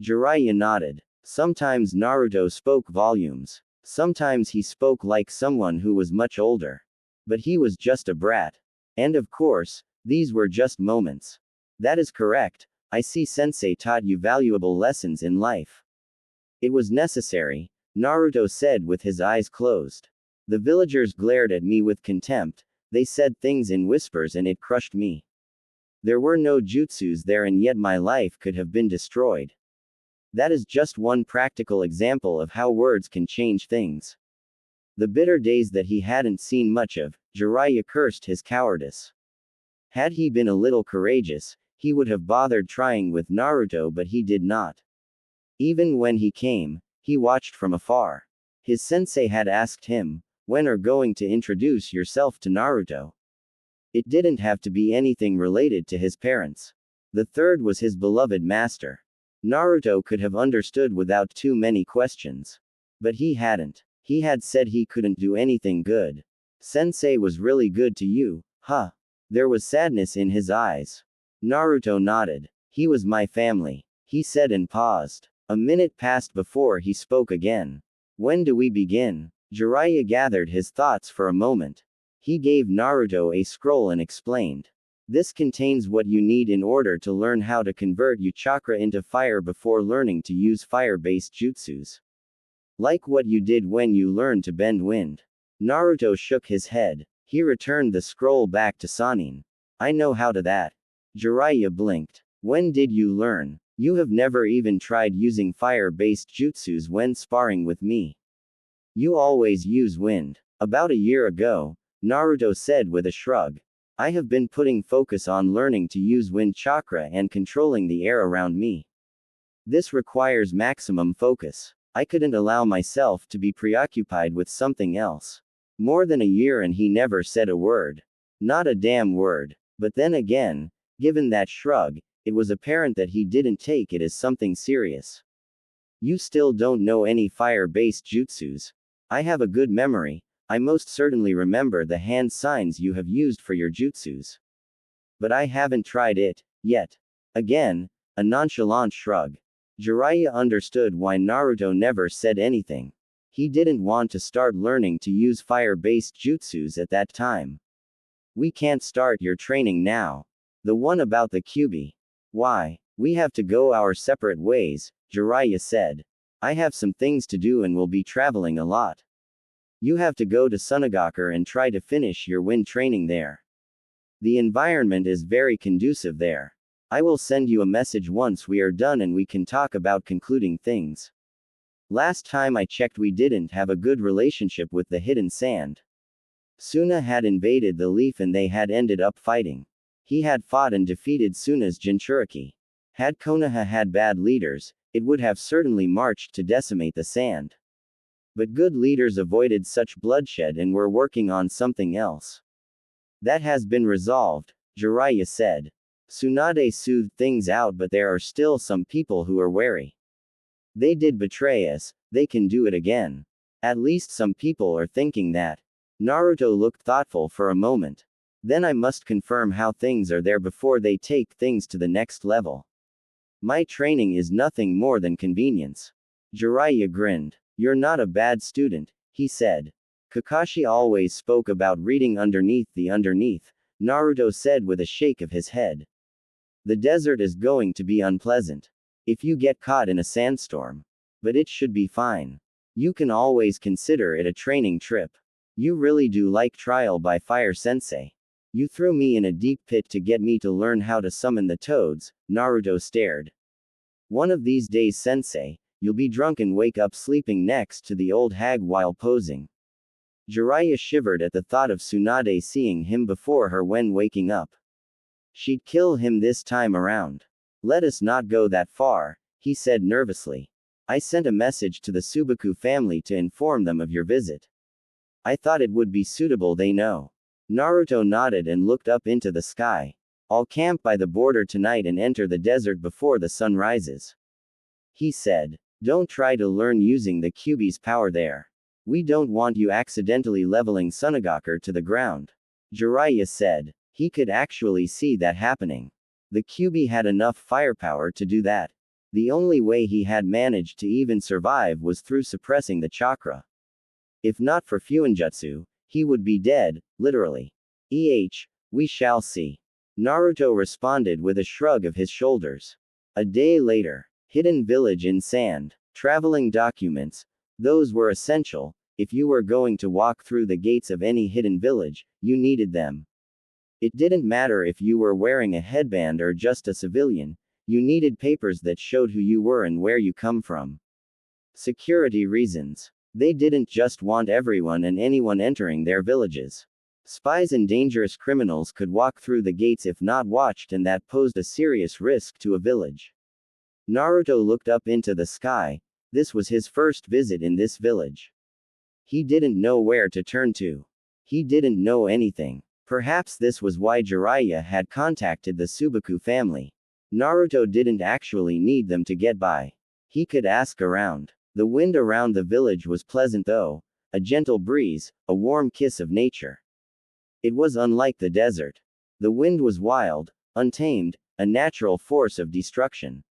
[SPEAKER 2] Jiraiya nodded. Sometimes Naruto spoke volumes. Sometimes he spoke like someone who was much older. But he was just a brat. And of course, these were just moments. That is correct, I see sensei taught you valuable lessons in life. It was necessary, Naruto said with his eyes closed. The villagers glared at me with contempt, they said things in whispers and it crushed me. There were no jutsus there and yet my life could have been destroyed. That is just one practical example of how words can change things. The bitter days that he hadn't seen much of, Jiraiya cursed his cowardice. Had he been a little courageous, he would have bothered trying with Naruto, but he did not. Even when he came, he watched from afar. His sensei had asked him, "When are going to introduce yourself to Naruto?" It didn't have to be anything related to his parents. The third was his beloved master. Naruto could have understood without too many questions. But he hadn't. He had said he couldn't do anything good. Sensei was really good to you, huh? There was sadness in his eyes. Naruto nodded. He was my family, he said and paused. A minute passed before he spoke again. When do we begin? Jiraiya gathered his thoughts for a moment. He gave Naruto a scroll and explained. This contains what you need in order to learn how to convert your chakra into fire before learning to use fire-based jutsus. Like what you did when you learned to bend wind. Naruto shook his head. He returned the scroll back to Sannin. I know how to that. Jiraiya blinked. When did you learn? You have never even tried using fire-based jutsus when sparring with me. You always use wind. About a year ago, Naruto said with a shrug. I have been putting focus on learning to use wind chakra and controlling the air around me. This requires maximum focus. I couldn't allow myself to be preoccupied with something else. More than a year and he never said a word. Not a damn word. But then again, given that shrug, it was apparent that he didn't take it as something serious. You still don't know any fire-based jutsus. I have a good memory. I most certainly remember the hand signs you have used for your jutsus. But I haven't tried it, yet. Again, a nonchalant shrug. Jiraiya understood why Naruto never said anything. He didn't want to start learning to use fire-based jutsus at that time. We can't start your training now. The one about the Kyuubi. Why? We have to go our separate ways, Jiraiya said. I have some things to do and will be traveling a lot. You have to go to Sunagakur and try to finish your wind training there. The environment is very conducive there. I will send you a message once we are done and we can talk about concluding things. Last time I checked we didn't have a good relationship with the hidden sand. Suna had invaded the leaf and they had ended up fighting. He had fought and defeated Suna's Jinchuriki. Had Konoha had bad leaders, it would have certainly marched to decimate the sand. But good leaders avoided such bloodshed and were working on something else. That has been resolved, Jiraiya said. Tsunade soothed things out, but there are still some people who are wary. They did betray us, they can do it again. At least some people are thinking that. Naruto looked thoughtful for a moment. Then I must confirm how things are there before they take things to the next level. My training is nothing more than convenience. Jiraiya grinned. You're not a bad student, he said. Kakashi always spoke about reading underneath the underneath, Naruto said with a shake of his head. The desert is going to be unpleasant. If you get caught in a sandstorm. But it should be fine. You can always consider it a training trip. You really do like trial by fire sensei. You threw me in a deep pit to get me to learn how to summon the toads, Naruto stared. One of these days sensei, you'll be drunk and wake up sleeping next to the old hag while posing. Jiraiya shivered at the thought of Tsunade seeing him before her when waking up. She'd kill him this time around. Let us not go that far, he said nervously. I sent a message to the Subaku family to inform them of your visit. I thought it would be suitable they know. Naruto nodded and looked up into the sky. I'll camp by the border tonight and enter the desert before the sun rises. He said. Don't try to learn using the Kyuubi's power there. We don't want you accidentally leveling Sunagakur to the ground. Jiraiya said. He could actually see that happening. The Kyuubi had enough firepower to do that. The only way he had managed to even survive was through suppressing the chakra. If not for Fuinjutsu, he would be dead, literally. We shall see. Naruto responded with a shrug of his shoulders. A day later. Hidden village in sand. Traveling documents. Those were essential. If you were going to walk through the gates of any hidden village, you needed them. It didn't matter if you were wearing a headband or just a civilian, you needed papers that showed who you were and where you come from. Security reasons. They didn't just want everyone and anyone entering their villages. Spies and dangerous criminals could walk through the gates if not watched, and that posed a serious risk to a village. Naruto looked up into the sky. This was his first visit in this village. He didn't know where to turn to. He didn't know anything. Perhaps this was why Jiraiya had contacted the Subaku family. Naruto didn't actually need them to get by. He could ask around. The wind around the village was pleasant though, a gentle breeze, a warm kiss of nature. It was unlike the desert. The wind was wild, untamed, a natural force of destruction.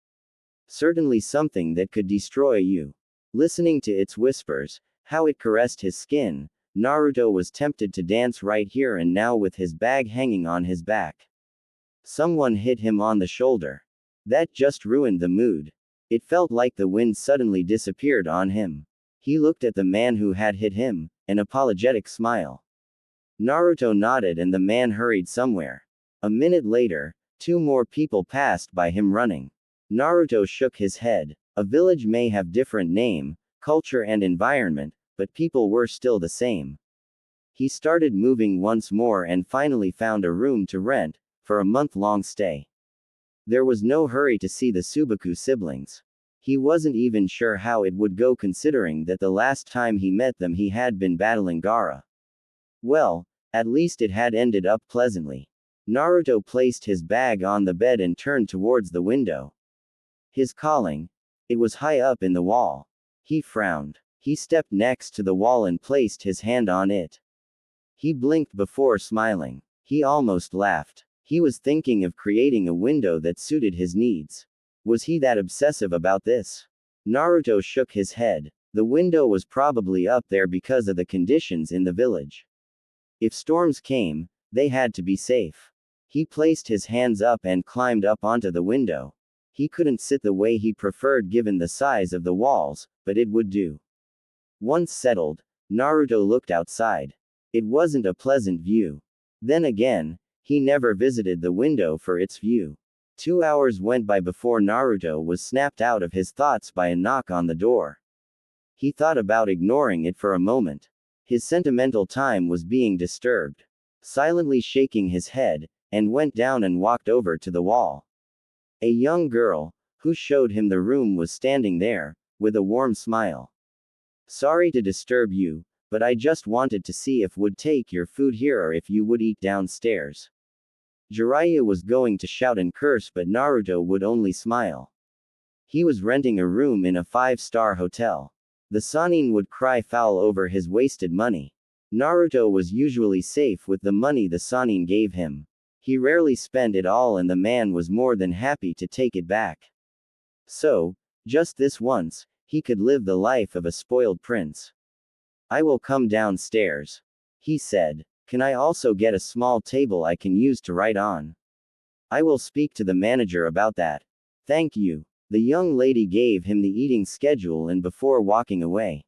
[SPEAKER 2] Certainly something that could destroy you. Listening to its whispers, how it caressed his skin, Naruto was tempted to dance right here and now with his bag hanging on his back. Someone hit him on the shoulder. That just ruined the mood. It felt like the wind suddenly disappeared on him. He looked at the man who had hit him, an apologetic smile. Naruto nodded and the man hurried somewhere. A minute later, 2 more people passed by him running. Naruto shook his head. A village may have different name, culture and environment, but people were still the same. He started moving once more and finally found a room to rent, for a month-long stay. There was no hurry to see the Subaku siblings. He wasn't even sure how it would go considering that the last time he met them he had been battling Gaara. Well, at least it had ended up pleasantly. Naruto placed his bag on the bed and turned towards the window. His calling. It was high up in the wall. He frowned. He stepped next to the wall and placed his hand on it. He blinked before smiling. He almost laughed. He was thinking of creating a window that suited his needs. Was he that obsessive about this? Naruto shook his head. The window was probably up there because of the conditions in the village. If storms came, they had to be safe. He placed his hands up and climbed up onto the window. He couldn't sit the way he preferred given the size of the walls, but it would do. Once settled, Naruto looked outside. It wasn't a pleasant view. Then again, he never visited the window for its view. 2 hours went by before Naruto was snapped out of his thoughts by a knock on the door. He thought about ignoring it for a moment. His sentimental time was being disturbed. Silently shaking his head, and went down and walked over to the wall. A young girl, who showed him the room, was standing there, with a warm smile. Sorry to disturb you, but I just wanted to see if would take your food here or if you would eat downstairs. Jiraiya was going to shout and curse, but Naruto would only smile. He was renting a room in a 5-star hotel. The Sannin would cry foul over his wasted money. Naruto was usually safe with the money the Sannin gave him. He rarely spent it all and the man was more than happy to take it back. So, just this once, he could live the life of a spoiled prince. I will come downstairs, he said. Can I also get a small table I can use to write on? I will speak to the manager about that. Thank you. The young lady gave him the eating schedule and before walking away,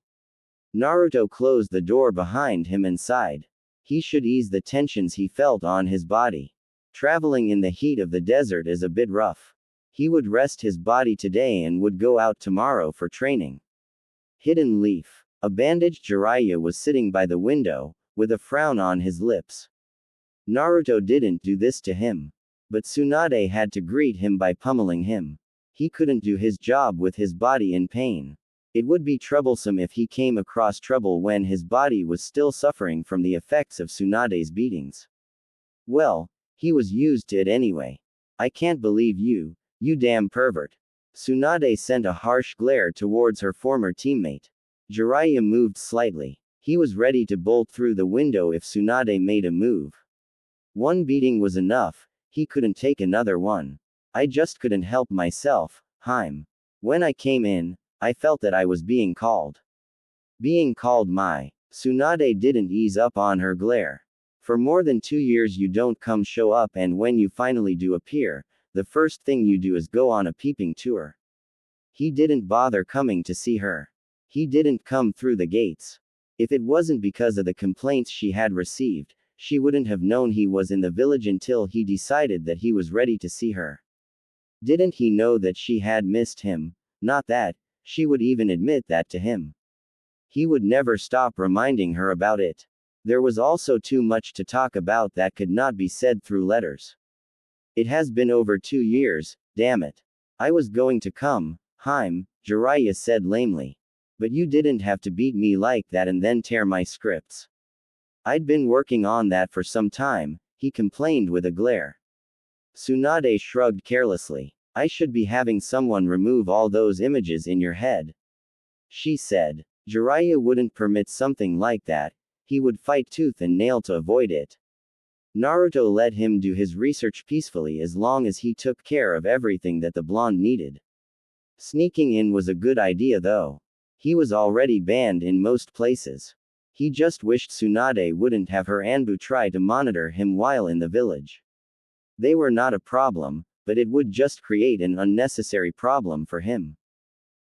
[SPEAKER 2] Naruto closed the door behind him and sighed. He should ease the tensions he felt on his body. Traveling in the heat of the desert is a bit rough. He would rest his body today and would go out tomorrow for training. Hidden leaf. A bandaged Jiraiya was sitting by the window, with a frown on his lips. Naruto didn't do this to him. But Tsunade had to greet him by pummeling him. He couldn't do his job with his body in pain. It would be troublesome if he came across trouble when his body was still suffering from the effects of Tsunade's beatings. Well, he was used to it anyway. I can't believe you, you damn pervert. Tsunade sent a harsh glare towards her former teammate. Jiraiya moved slightly. He was ready to bolt through the window if Tsunade made a move. One beating was enough, he couldn't take another one. I just couldn't help myself, Haim. When I came in, I felt that I was being called. Being called my. Tsunade didn't ease up on her glare. For more than 2 years you don't come show up, and when you finally do appear, the first thing you do is go on a peeping tour. He didn't bother coming to see her. He didn't come through the gates. If it wasn't because of the complaints she had received, she wouldn't have known he was in the village until he decided that he was ready to see her. Didn't he know that she had missed him? Not that she would even admit that to him. He would never stop reminding her about it. There was also too much to talk about that could not be said through letters. It has been over 2 years, damn it. I was going to come, Haim, Jiraiya said lamely. But you didn't have to beat me like that and then tear my scripts. I'd been working on that for some time, he complained with a glare. Tsunade shrugged carelessly. I should be having someone remove all those images in your head, she said. Jiraiya wouldn't permit something like that. He would fight tooth and nail to avoid it. Naruto let him do his research peacefully as long as he took care of everything that the blonde needed. Sneaking in was a good idea though. He was already banned in most places. He just wished Tsunade wouldn't have her Anbu try to monitor him while in the village. They were not a problem, but it would just create an unnecessary problem for him.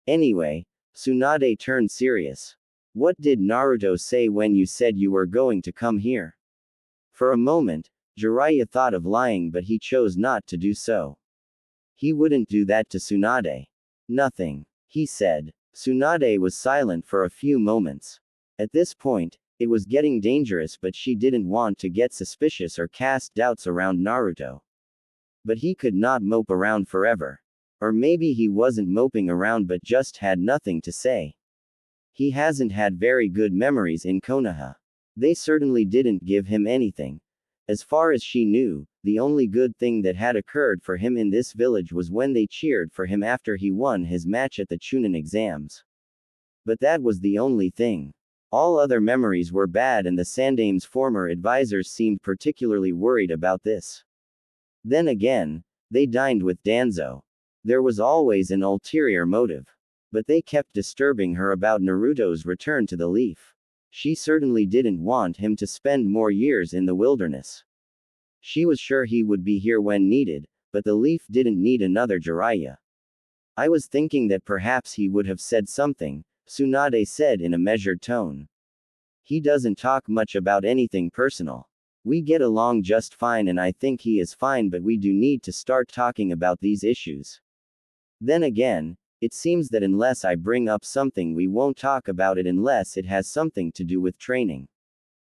[SPEAKER 2] Anyway, Tsunade turned serious. What did Naruto say when you said you were going to come here? For a moment, Jiraiya thought of lying, but he chose not to do so. He wouldn't do that to Tsunade. Nothing, he said. Tsunade was silent for a few moments. At this point, it was getting dangerous, but she didn't want to get suspicious or cast doubts around Naruto. But he could not mope around forever. Or maybe he wasn't moping around but just had nothing to say. He hasn't had very good memories in Konoha. They certainly didn't give him anything. As far as she knew, the only good thing that had occurred for him in this village was when they cheered for him after he won his match at the Chunin exams. But that was the only thing. All other memories were bad, and the Sandame's former advisors seemed particularly worried about this. Then again, they dined with Danzo. There was always an ulterior motive. But they kept disturbing her about Naruto's return to the Leaf. She certainly didn't want him to spend more years in the wilderness. She was sure he would be here when needed, but the Leaf didn't need another Jiraiya. I was thinking that perhaps he would have said something, Tsunade said in a measured tone. He doesn't talk much about anything personal. We get along just fine and I think he is fine, but we do need to start talking about these issues. Then again, it seems that unless I bring up something we won't talk about it unless it has something to do with training.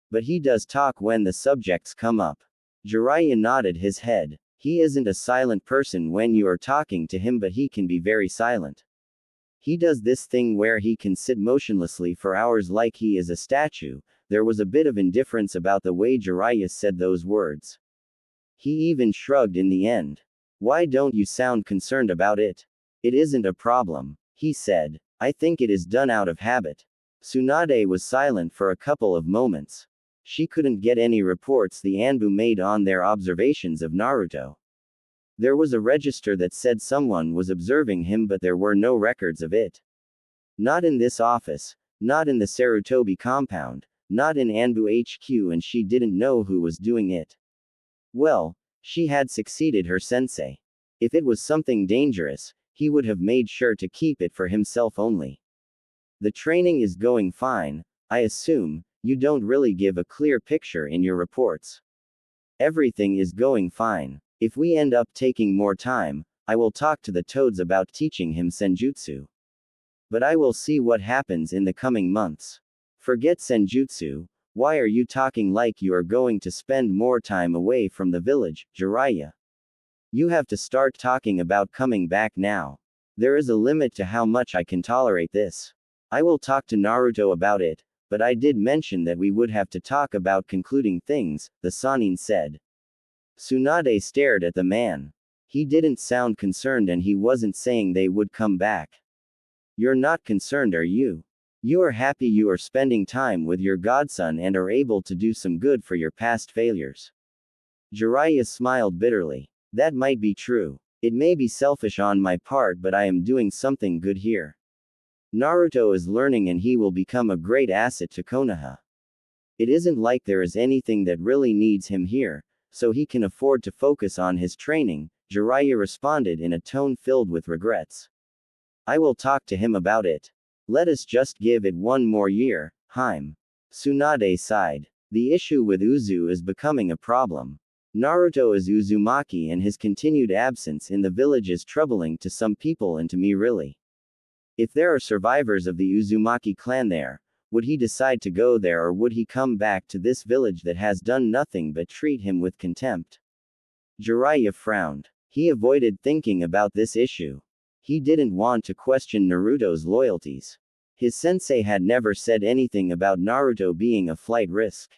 [SPEAKER 2] But he does talk when the subjects come up. Jiraiya nodded his head. He isn't a silent person when you are talking to him, but he can be very silent. He does this thing where he can sit motionlessly for hours like he is a statue. There was a bit of indifference about the way Jiraiya said those words. He even shrugged in the end. Why don't you sound concerned about it? It isn't a problem, he said. I think it is done out of habit. Tsunade was silent for a couple of moments. She couldn't get any reports the Anbu made on their observations of Naruto. There was a register that said someone was observing him, but there were no records of it. Not in this office, not in the Sarutobi compound, not in Anbu HQ, and she didn't know who was doing it. Well, she had succeeded her sensei. If it was something dangerous, he would have made sure to keep it for himself only. The training is going fine, I assume. You don't really give a clear picture in your reports. Everything is going fine. If we end up taking more time, I will talk to the toads about teaching him senjutsu. But I will see what happens in the coming months. Forget senjutsu. Why are you talking like you are going to spend more time away from the village, Jiraiya? You have to start talking about coming back now. There is a limit to how much I can tolerate this. I will talk to Naruto about it, but I did mention that we would have to talk about concluding things, the Sannin said. Tsunade stared at the man. He didn't sound concerned, and he wasn't saying they would come back. You're not concerned, are you? You are happy you are spending time with your godson and are able to do some good for your past failures. Jiraiya smiled bitterly. That might be true. It may be selfish on my part, but I am doing something good here. Naruto is learning and he will become a great asset to Konoha. It isn't like there is anything that really needs him here, so he can afford to focus on his training, Jiraiya responded in a tone filled with regrets. I will talk to him about it. Let us just give it one more year, Haim. Tsunade sighed. The issue with Uzu is becoming a problem. Naruto is Uzumaki and his continued absence in the village is troubling to some people and to me really. If there are survivors of the Uzumaki clan there, would he decide to go there, or would he come back to this village that has done nothing but treat him with contempt? Jiraiya frowned. He avoided thinking about this issue. He didn't want to question Naruto's loyalties. His sensei had never said anything about Naruto being a flight risk.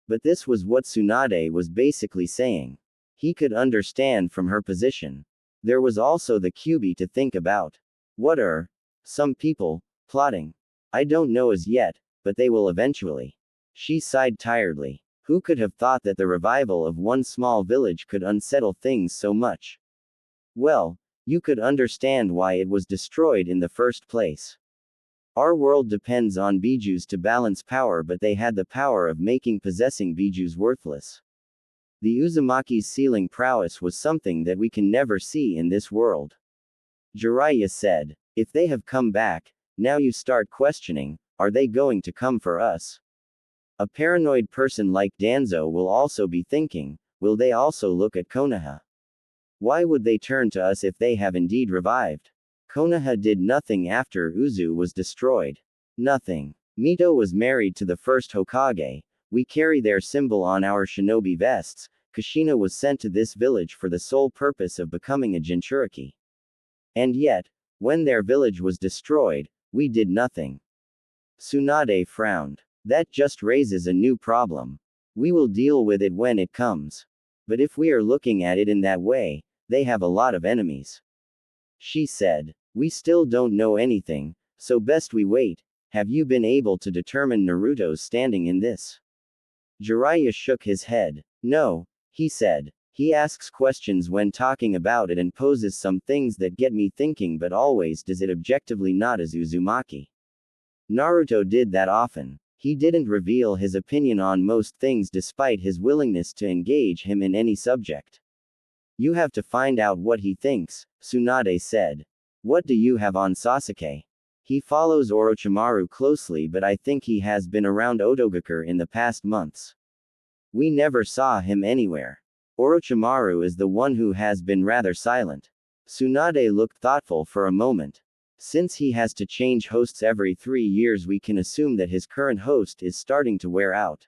[SPEAKER 2] But this was what Tsunade was basically saying. He could understand from her position. There was also the Kyuubi to think about. What are some people plotting? I don't know as yet, but they will eventually. She sighed tiredly. Who could have thought that the revival of one small village could unsettle things so much? Well, you could understand why it was destroyed in the first place. Our world depends on bijus to balance power, but they had the power of making possessing bijus worthless. The Uzumaki's sealing prowess was something that we can never see in this world. Jiraiya said, if they have come back, now you start questioning, are they going to come for us? A paranoid person like Danzo will also be thinking, will they also look at Konoha? Why would they turn to us if they have indeed revived? Konoha did nothing after Uzu was destroyed. Nothing. Mito was married to the first Hokage. We carry their symbol on our shinobi vests. Kushina was sent to this village for the sole purpose of becoming a Jinchuriki. And yet, when their village was destroyed, we did nothing. Tsunade frowned. That just raises a new problem. We will deal with it when it comes. But if we are looking at it in that way, they have a lot of enemies. She said. We still don't know anything, so best we wait. Have you been able to determine Naruto's standing in this? Jiraiya shook his head. No, he said. He asks questions when talking about it and poses some things that get me thinking, but always does it objectively, not as Uzumaki. Naruto did that often. He didn't reveal his opinion on most things despite his willingness to engage him in any subject. You have to find out what he thinks, Tsunade said. What do you have on Sasuke? He follows Orochimaru closely, but I think he has been around Otogakur in the past months. We never saw him anywhere. Orochimaru is the one who has been rather silent. Tsunade looked thoughtful for a moment. Since he has to change hosts every 3 years, we can assume that his current host is starting to wear out.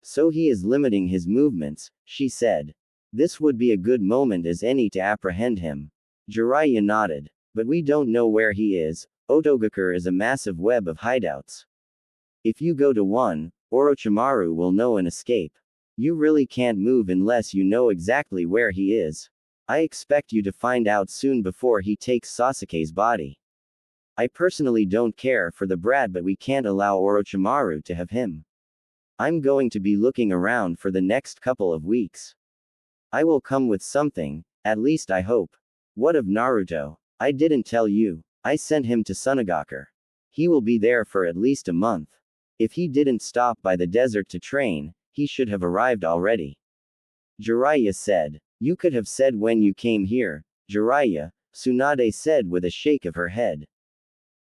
[SPEAKER 2] So he is limiting his movements, she said. This would be a good moment as any to apprehend him. Jiraiya nodded. But we don't know where he is. Otogakur is a massive web of hideouts. If you go to one, Orochimaru will know and escape. You really can't move unless you know exactly where he is. I expect you to find out soon before he takes Sasuke's body. I personally don't care for the brat, but we can't allow Orochimaru to have him. I'm going to be looking around for the next couple of weeks. I will come with something, at least I hope. What of Naruto? I didn't tell you. I sent him to Sunagakur. He will be there for at least a month. If he didn't stop by the desert to train, he should have arrived already. Jiraiya said. You could have said when you came here, Jiraiya, Tsunade said with a shake of her head.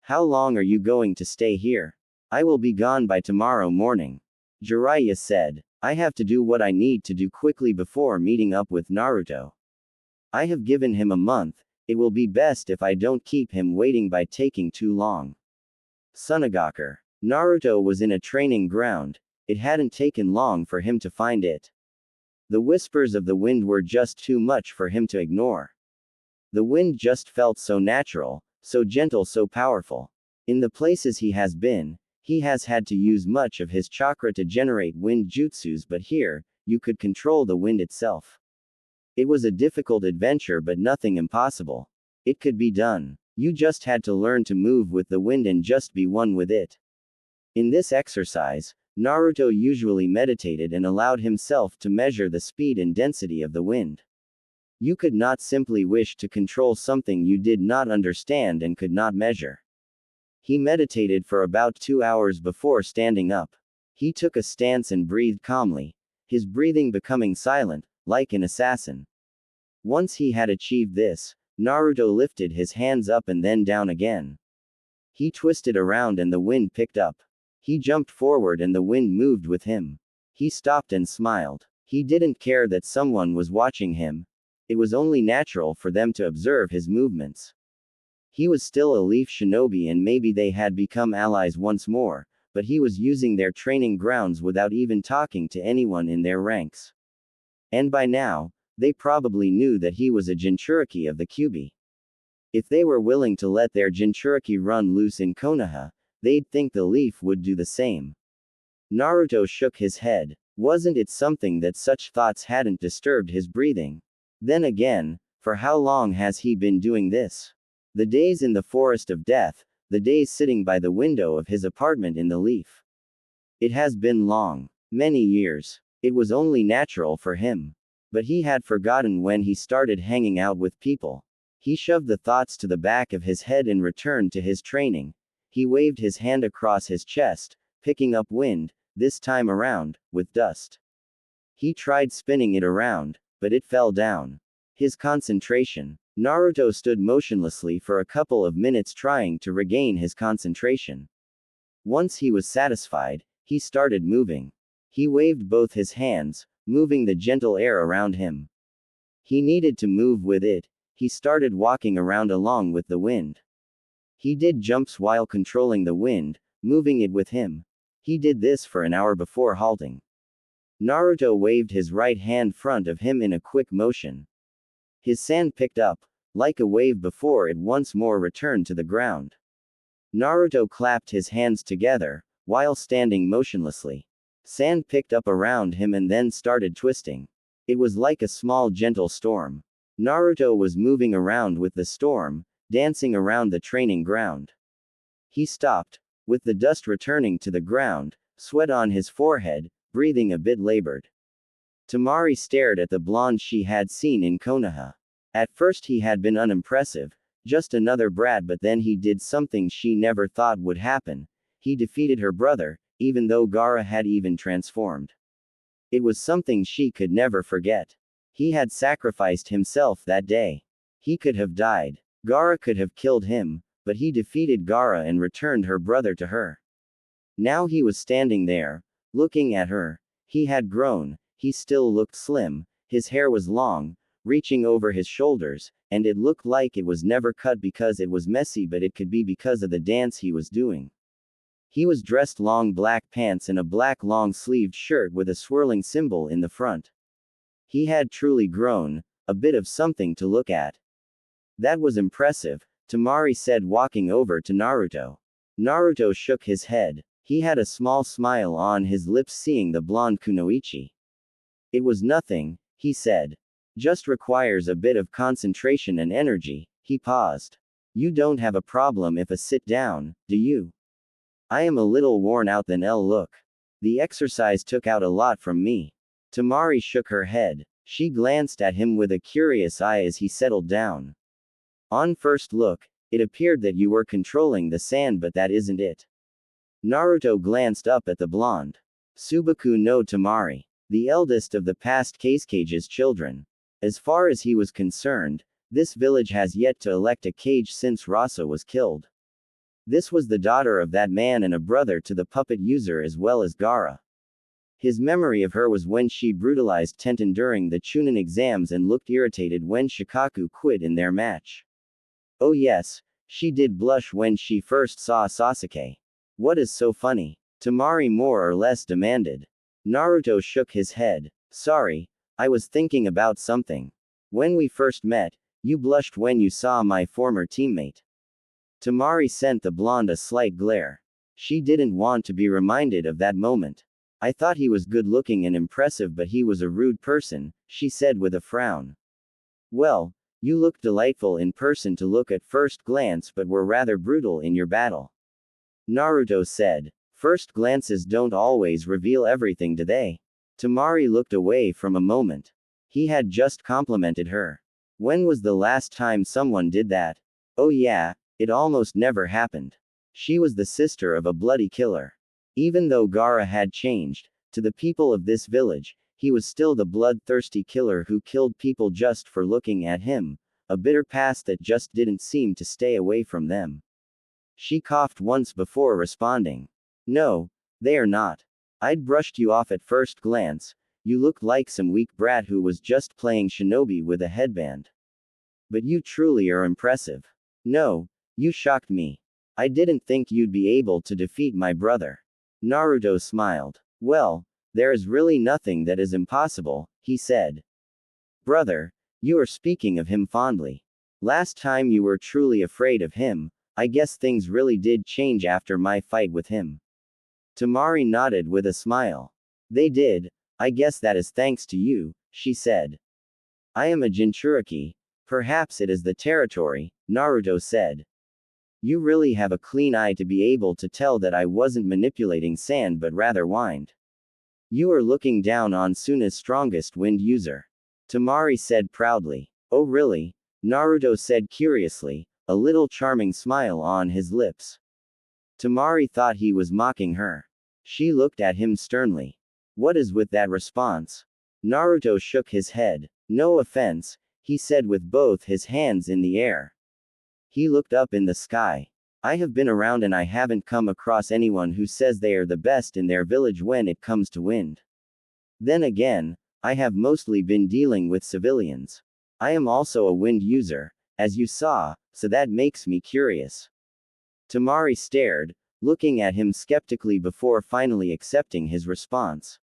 [SPEAKER 2] How long are you going to stay here? I will be gone by tomorrow morning. Jiraiya said. I have to do what I need to do quickly before meeting up with Naruto. I have given him a month. It will be best if I don't keep him waiting by taking too long. Sunagakur. Naruto was in a training ground. It hadn't taken long for him to find it. The whispers of the wind were just too much for him to ignore. The wind just felt so natural, so gentle, so powerful. In the places he has been, he has had to use much of his chakra to generate wind jutsus, but here, you could control the wind itself. It was a difficult adventure, but nothing impossible. It could be done. You just had to learn to move with the wind and just be one with it. In this exercise, Naruto usually meditated and allowed himself to measure the speed and density of the wind. You could not simply wish to control something you did not understand and could not measure. He meditated for about 2 hours before standing up. He took a stance and breathed calmly, his breathing becoming silent, like an assassin. Once he had achieved this, Naruto lifted his hands up and then down again. He twisted around and the wind picked up. He jumped forward and the wind moved with him. He stopped and smiled. He didn't care that someone was watching him. It was only natural for them to observe his movements. He was still a leaf shinobi and maybe they had become allies once more, but he was using their training grounds without even talking to anyone in their ranks. And by now, they probably knew that he was a Jinchuriki of the Kyuubi. If they were willing to let their Jinchuriki run loose in Konoha, they'd think the leaf would do the same. Naruto shook his head. Wasn't it something that such thoughts hadn't disturbed his breathing? Then again, for how long has he been doing this? The days in the forest of death, the days sitting by the window of his apartment in the leaf. It has been long. Many years. It was only natural for him. But he had forgotten when he started hanging out with people. He shoved the thoughts to the back of his head and returned to his training. He waved his hand across his chest, picking up wind, this time around, with dust. He tried spinning it around, but it fell down. His concentration. Naruto stood motionlessly for a couple of minutes trying to regain his concentration. Once he was satisfied, he started moving. He waved both his hands, moving the gentle air around him. He needed to move with it. He started walking around along with the wind. He did jumps while controlling the wind, moving it with him. He did this for an hour before halting. Naruto waved his right hand front of him in a quick motion. His sand picked up, like a wave before it once more returned to the ground. Naruto clapped his hands together, while standing motionlessly. Sand picked up around him and then started twisting. It was like a small gentle storm. Naruto was moving around with the storm, dancing around the training ground. He stopped, with the dust returning to the ground, sweat on his forehead, breathing a bit labored. Tamari stared at the blonde she had seen in Konoha. At first he had been unimpressive, just another brat, but then he did something she never thought would happen. He defeated her brother, even though Gaara had even transformed. It was something she could never forget. He had sacrificed himself that day. He could have died. Gaara could have killed him, but he defeated Gaara and returned her brother to her. Now he was standing there, looking at her. He had grown, he still looked slim, his hair was long, reaching over his shoulders, and it looked like it was never cut because it was messy, but it could be because of the dance he was doing. He was dressed long black pants and a black long-sleeved shirt with a swirling symbol in the front. He had truly grown, a bit of something to look at. That was impressive, Tamari said, walking over to Naruto. Naruto shook his head. He had a small smile on his lips seeing the blonde kunoichi. It was nothing, he said. Just requires a bit of concentration and energy. He paused. You don't have a problem if I sit down, do you? I am a little worn out than look. The exercise took out a lot from me. Tamari shook her head. She glanced at him with a curious eye as he settled down. On first look, it appeared that you were controlling the sand, but that isn't it. Naruto glanced up at the blonde. Subaku no Tamari. The eldest of the past Kage's children. As far as he was concerned, this village has yet to elect a Kage since Rasa was killed. This was the daughter of that man and a brother to the puppet user as well as Gaara. His memory of her was when she brutalized Tenten during the Chunin exams and looked irritated when Shikaku quit in their match. Oh yes, she did blush when she first saw Sasuke. What is so funny? Tamari more or less demanded. Naruto shook his head. Sorry, I was thinking about something. When we first met, you blushed when you saw my former teammate. Tamari sent the blonde a slight glare. She didn't want to be reminded of that moment. I thought he was good looking and impressive, but he was a rude person, she said with a frown. Well, you looked delightful in person to look at first glance, but were rather brutal in your battle. Naruto said. First glances don't always reveal everything, do they? Tamari looked away from a moment. He had just complimented her. When was the last time someone did that? Oh yeah, it almost never happened. She was the sister of a bloody killer. Even though Gaara had changed, to the people of this village, he was still the bloodthirsty killer who killed people just for looking at him, a bitter past that just didn't seem to stay away from them. She coughed once before responding. No, they are not. I'd brushed you off at first glance. You look like some weak brat who was just playing shinobi with a headband. But you truly are impressive. No, you shocked me. I didn't think you'd be able to defeat my brother. Naruto smiled. Well, there is really nothing that is impossible, he said. Brother, you are speaking of him fondly. Last time you were truly afraid of him. I guess things really did change after my fight with him. Tamari nodded with a smile. They did. I guess that is thanks to you, she said. I am a Jinchuriki. Perhaps it is the territory, Naruto said. You really have a clean eye to be able to tell that I wasn't manipulating sand but rather wind. You are looking down on Suna's strongest wind user. Tamari said proudly. Oh really? Naruto said curiously, a little charming smile on his lips. Tamari thought he was mocking her. She looked at him sternly. What is with that response? Naruto shook his head. No offense, he said with both his hands in the air. He looked up in the sky. I have been around and I haven't come across anyone who says they are the best in their village when it comes to wind. Then again, I have mostly been dealing with civilians. I am also a wind user, as you saw, so that makes me curious. Tamari stared, looking at him skeptically before finally accepting his response.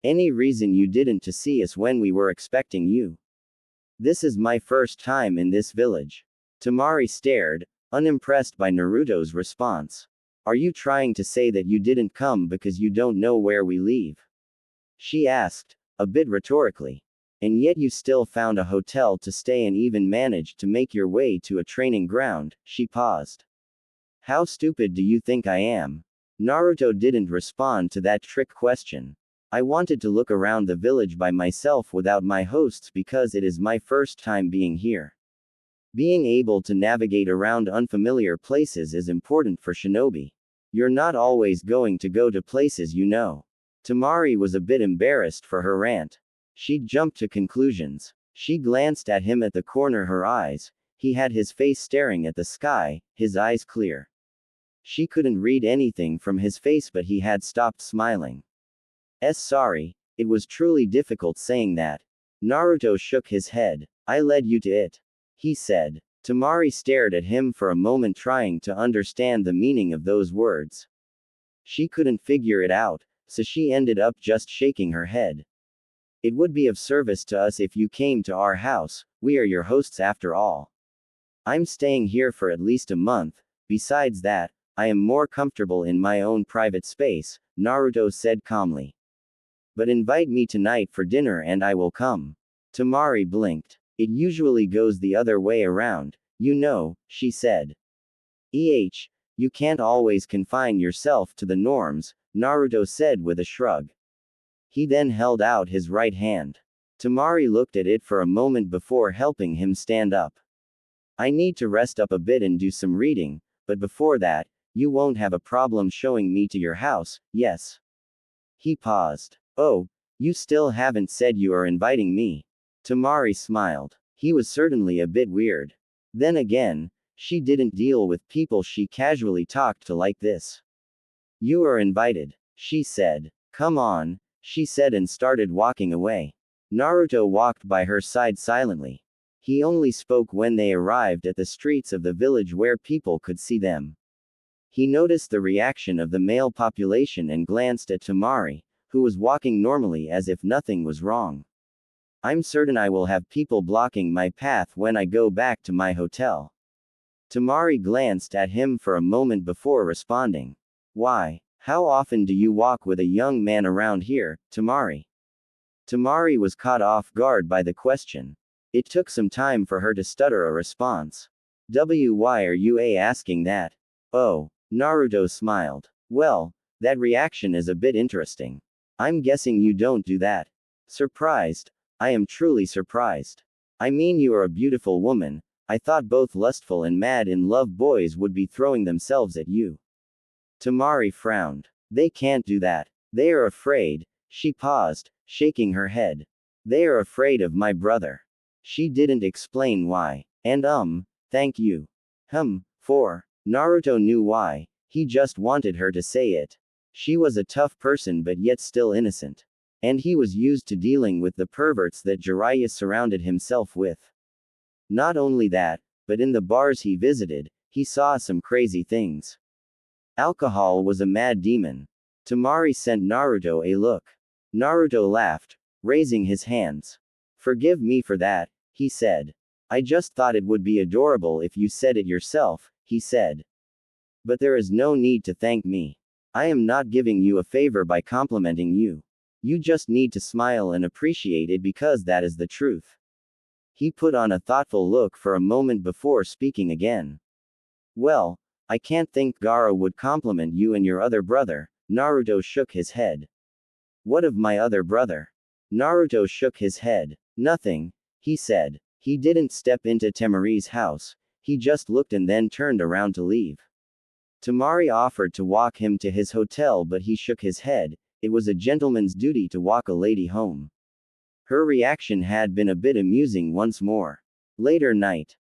[SPEAKER 2] Any reason you didn't to see us when we were expecting you? This is my first time in this village. Tamari stared, unimpressed by Naruto's response. Are you trying to say that you didn't come because you don't know where we leave? She asked, a bit rhetorically. And yet you still found a hotel to stay and even managed to make your way to a training ground. She paused. How stupid do you think I am? Naruto didn't respond to that trick question. I wanted to look around the village by myself without my hosts because it is my first time being here. Being able to navigate around unfamiliar places is important for shinobi. You're not always going to go to places you know. Tamari was a bit embarrassed for her rant. She'd jumped to conclusions. She glanced at him at the corner her eyes. He had his face staring at the sky, his eyes clear. She couldn't read anything from his face, but he had stopped smiling. Sorry, it was truly difficult saying that. Naruto shook his head. I led you to it, he said. Tamari stared at him for a moment, trying to understand the meaning of those words. She couldn't figure it out, so she ended up just shaking her head. It would be of service to us if you came to our house, we are your hosts after all. I'm staying here for at least a month, besides that, I am more comfortable in my own private space, Naruto said calmly. But invite me tonight for dinner and I will come. Tamari blinked. It usually goes the other way around, you know, she said. You can't always confine yourself to the norms, Naruto said with a shrug. He then held out his right hand. Tamari looked at it for a moment before helping him stand up. I need to rest up a bit and do some reading, but before that, you won't have a problem showing me to your house, yes? He paused. Oh, you still haven't said you are inviting me. Tamari smiled. He was certainly a bit weird. Then again, she didn't deal with people she casually talked to like this. You are invited, she said. Come on, she said and started walking away. Naruto walked by her side silently. He only spoke when they arrived at the streets of the village where people could see them. He noticed the reaction of the male population and glanced at Tamari, who was walking normally as if nothing was wrong. I'm certain I will have people blocking my path when I go back to my hotel. Tamari glanced at him for a moment before responding. Why? How often do you walk with a young man around here, Tamari? Tamari was caught off guard by the question. It took some time for her to stutter a response. Why are you asking that? Oh, Naruto smiled. Well, that reaction is a bit interesting. I'm guessing you don't do that. Surprised? I am truly surprised. I mean, you are a beautiful woman. I thought both lustful and mad in love boys would be throwing themselves at you. Tamari frowned. They can't do that. They are afraid. She paused, shaking her head. They are afraid of my brother. She didn't explain why. And thank you. For. Naruto knew why. He just wanted her to say it. She was a tough person but yet still innocent. And he was used to dealing with the perverts that Jiraiya surrounded himself with. Not only that, but in the bars he visited, he saw some crazy things. Alcohol was a mad demon. Tamari sent Naruto a look. Naruto laughed, raising his hands. Forgive me for that, he said. I just thought it would be adorable if you said it yourself, he said. But there is no need to thank me. I am not giving you a favor by complimenting you. You just need to smile and appreciate it because that is the truth. He put on a thoughtful look for a moment before speaking again. Well, I can't think Gaara would compliment you and your other brother. Naruto shook his head. What of my other brother? Naruto shook his head. Nothing, he said. He didn't step into Temari's house, he just looked and then turned around to leave. Tamari offered to walk him to his hotel, but he shook his head. It was a gentleman's duty to walk a lady home. Her reaction had been a bit amusing once more. Later night.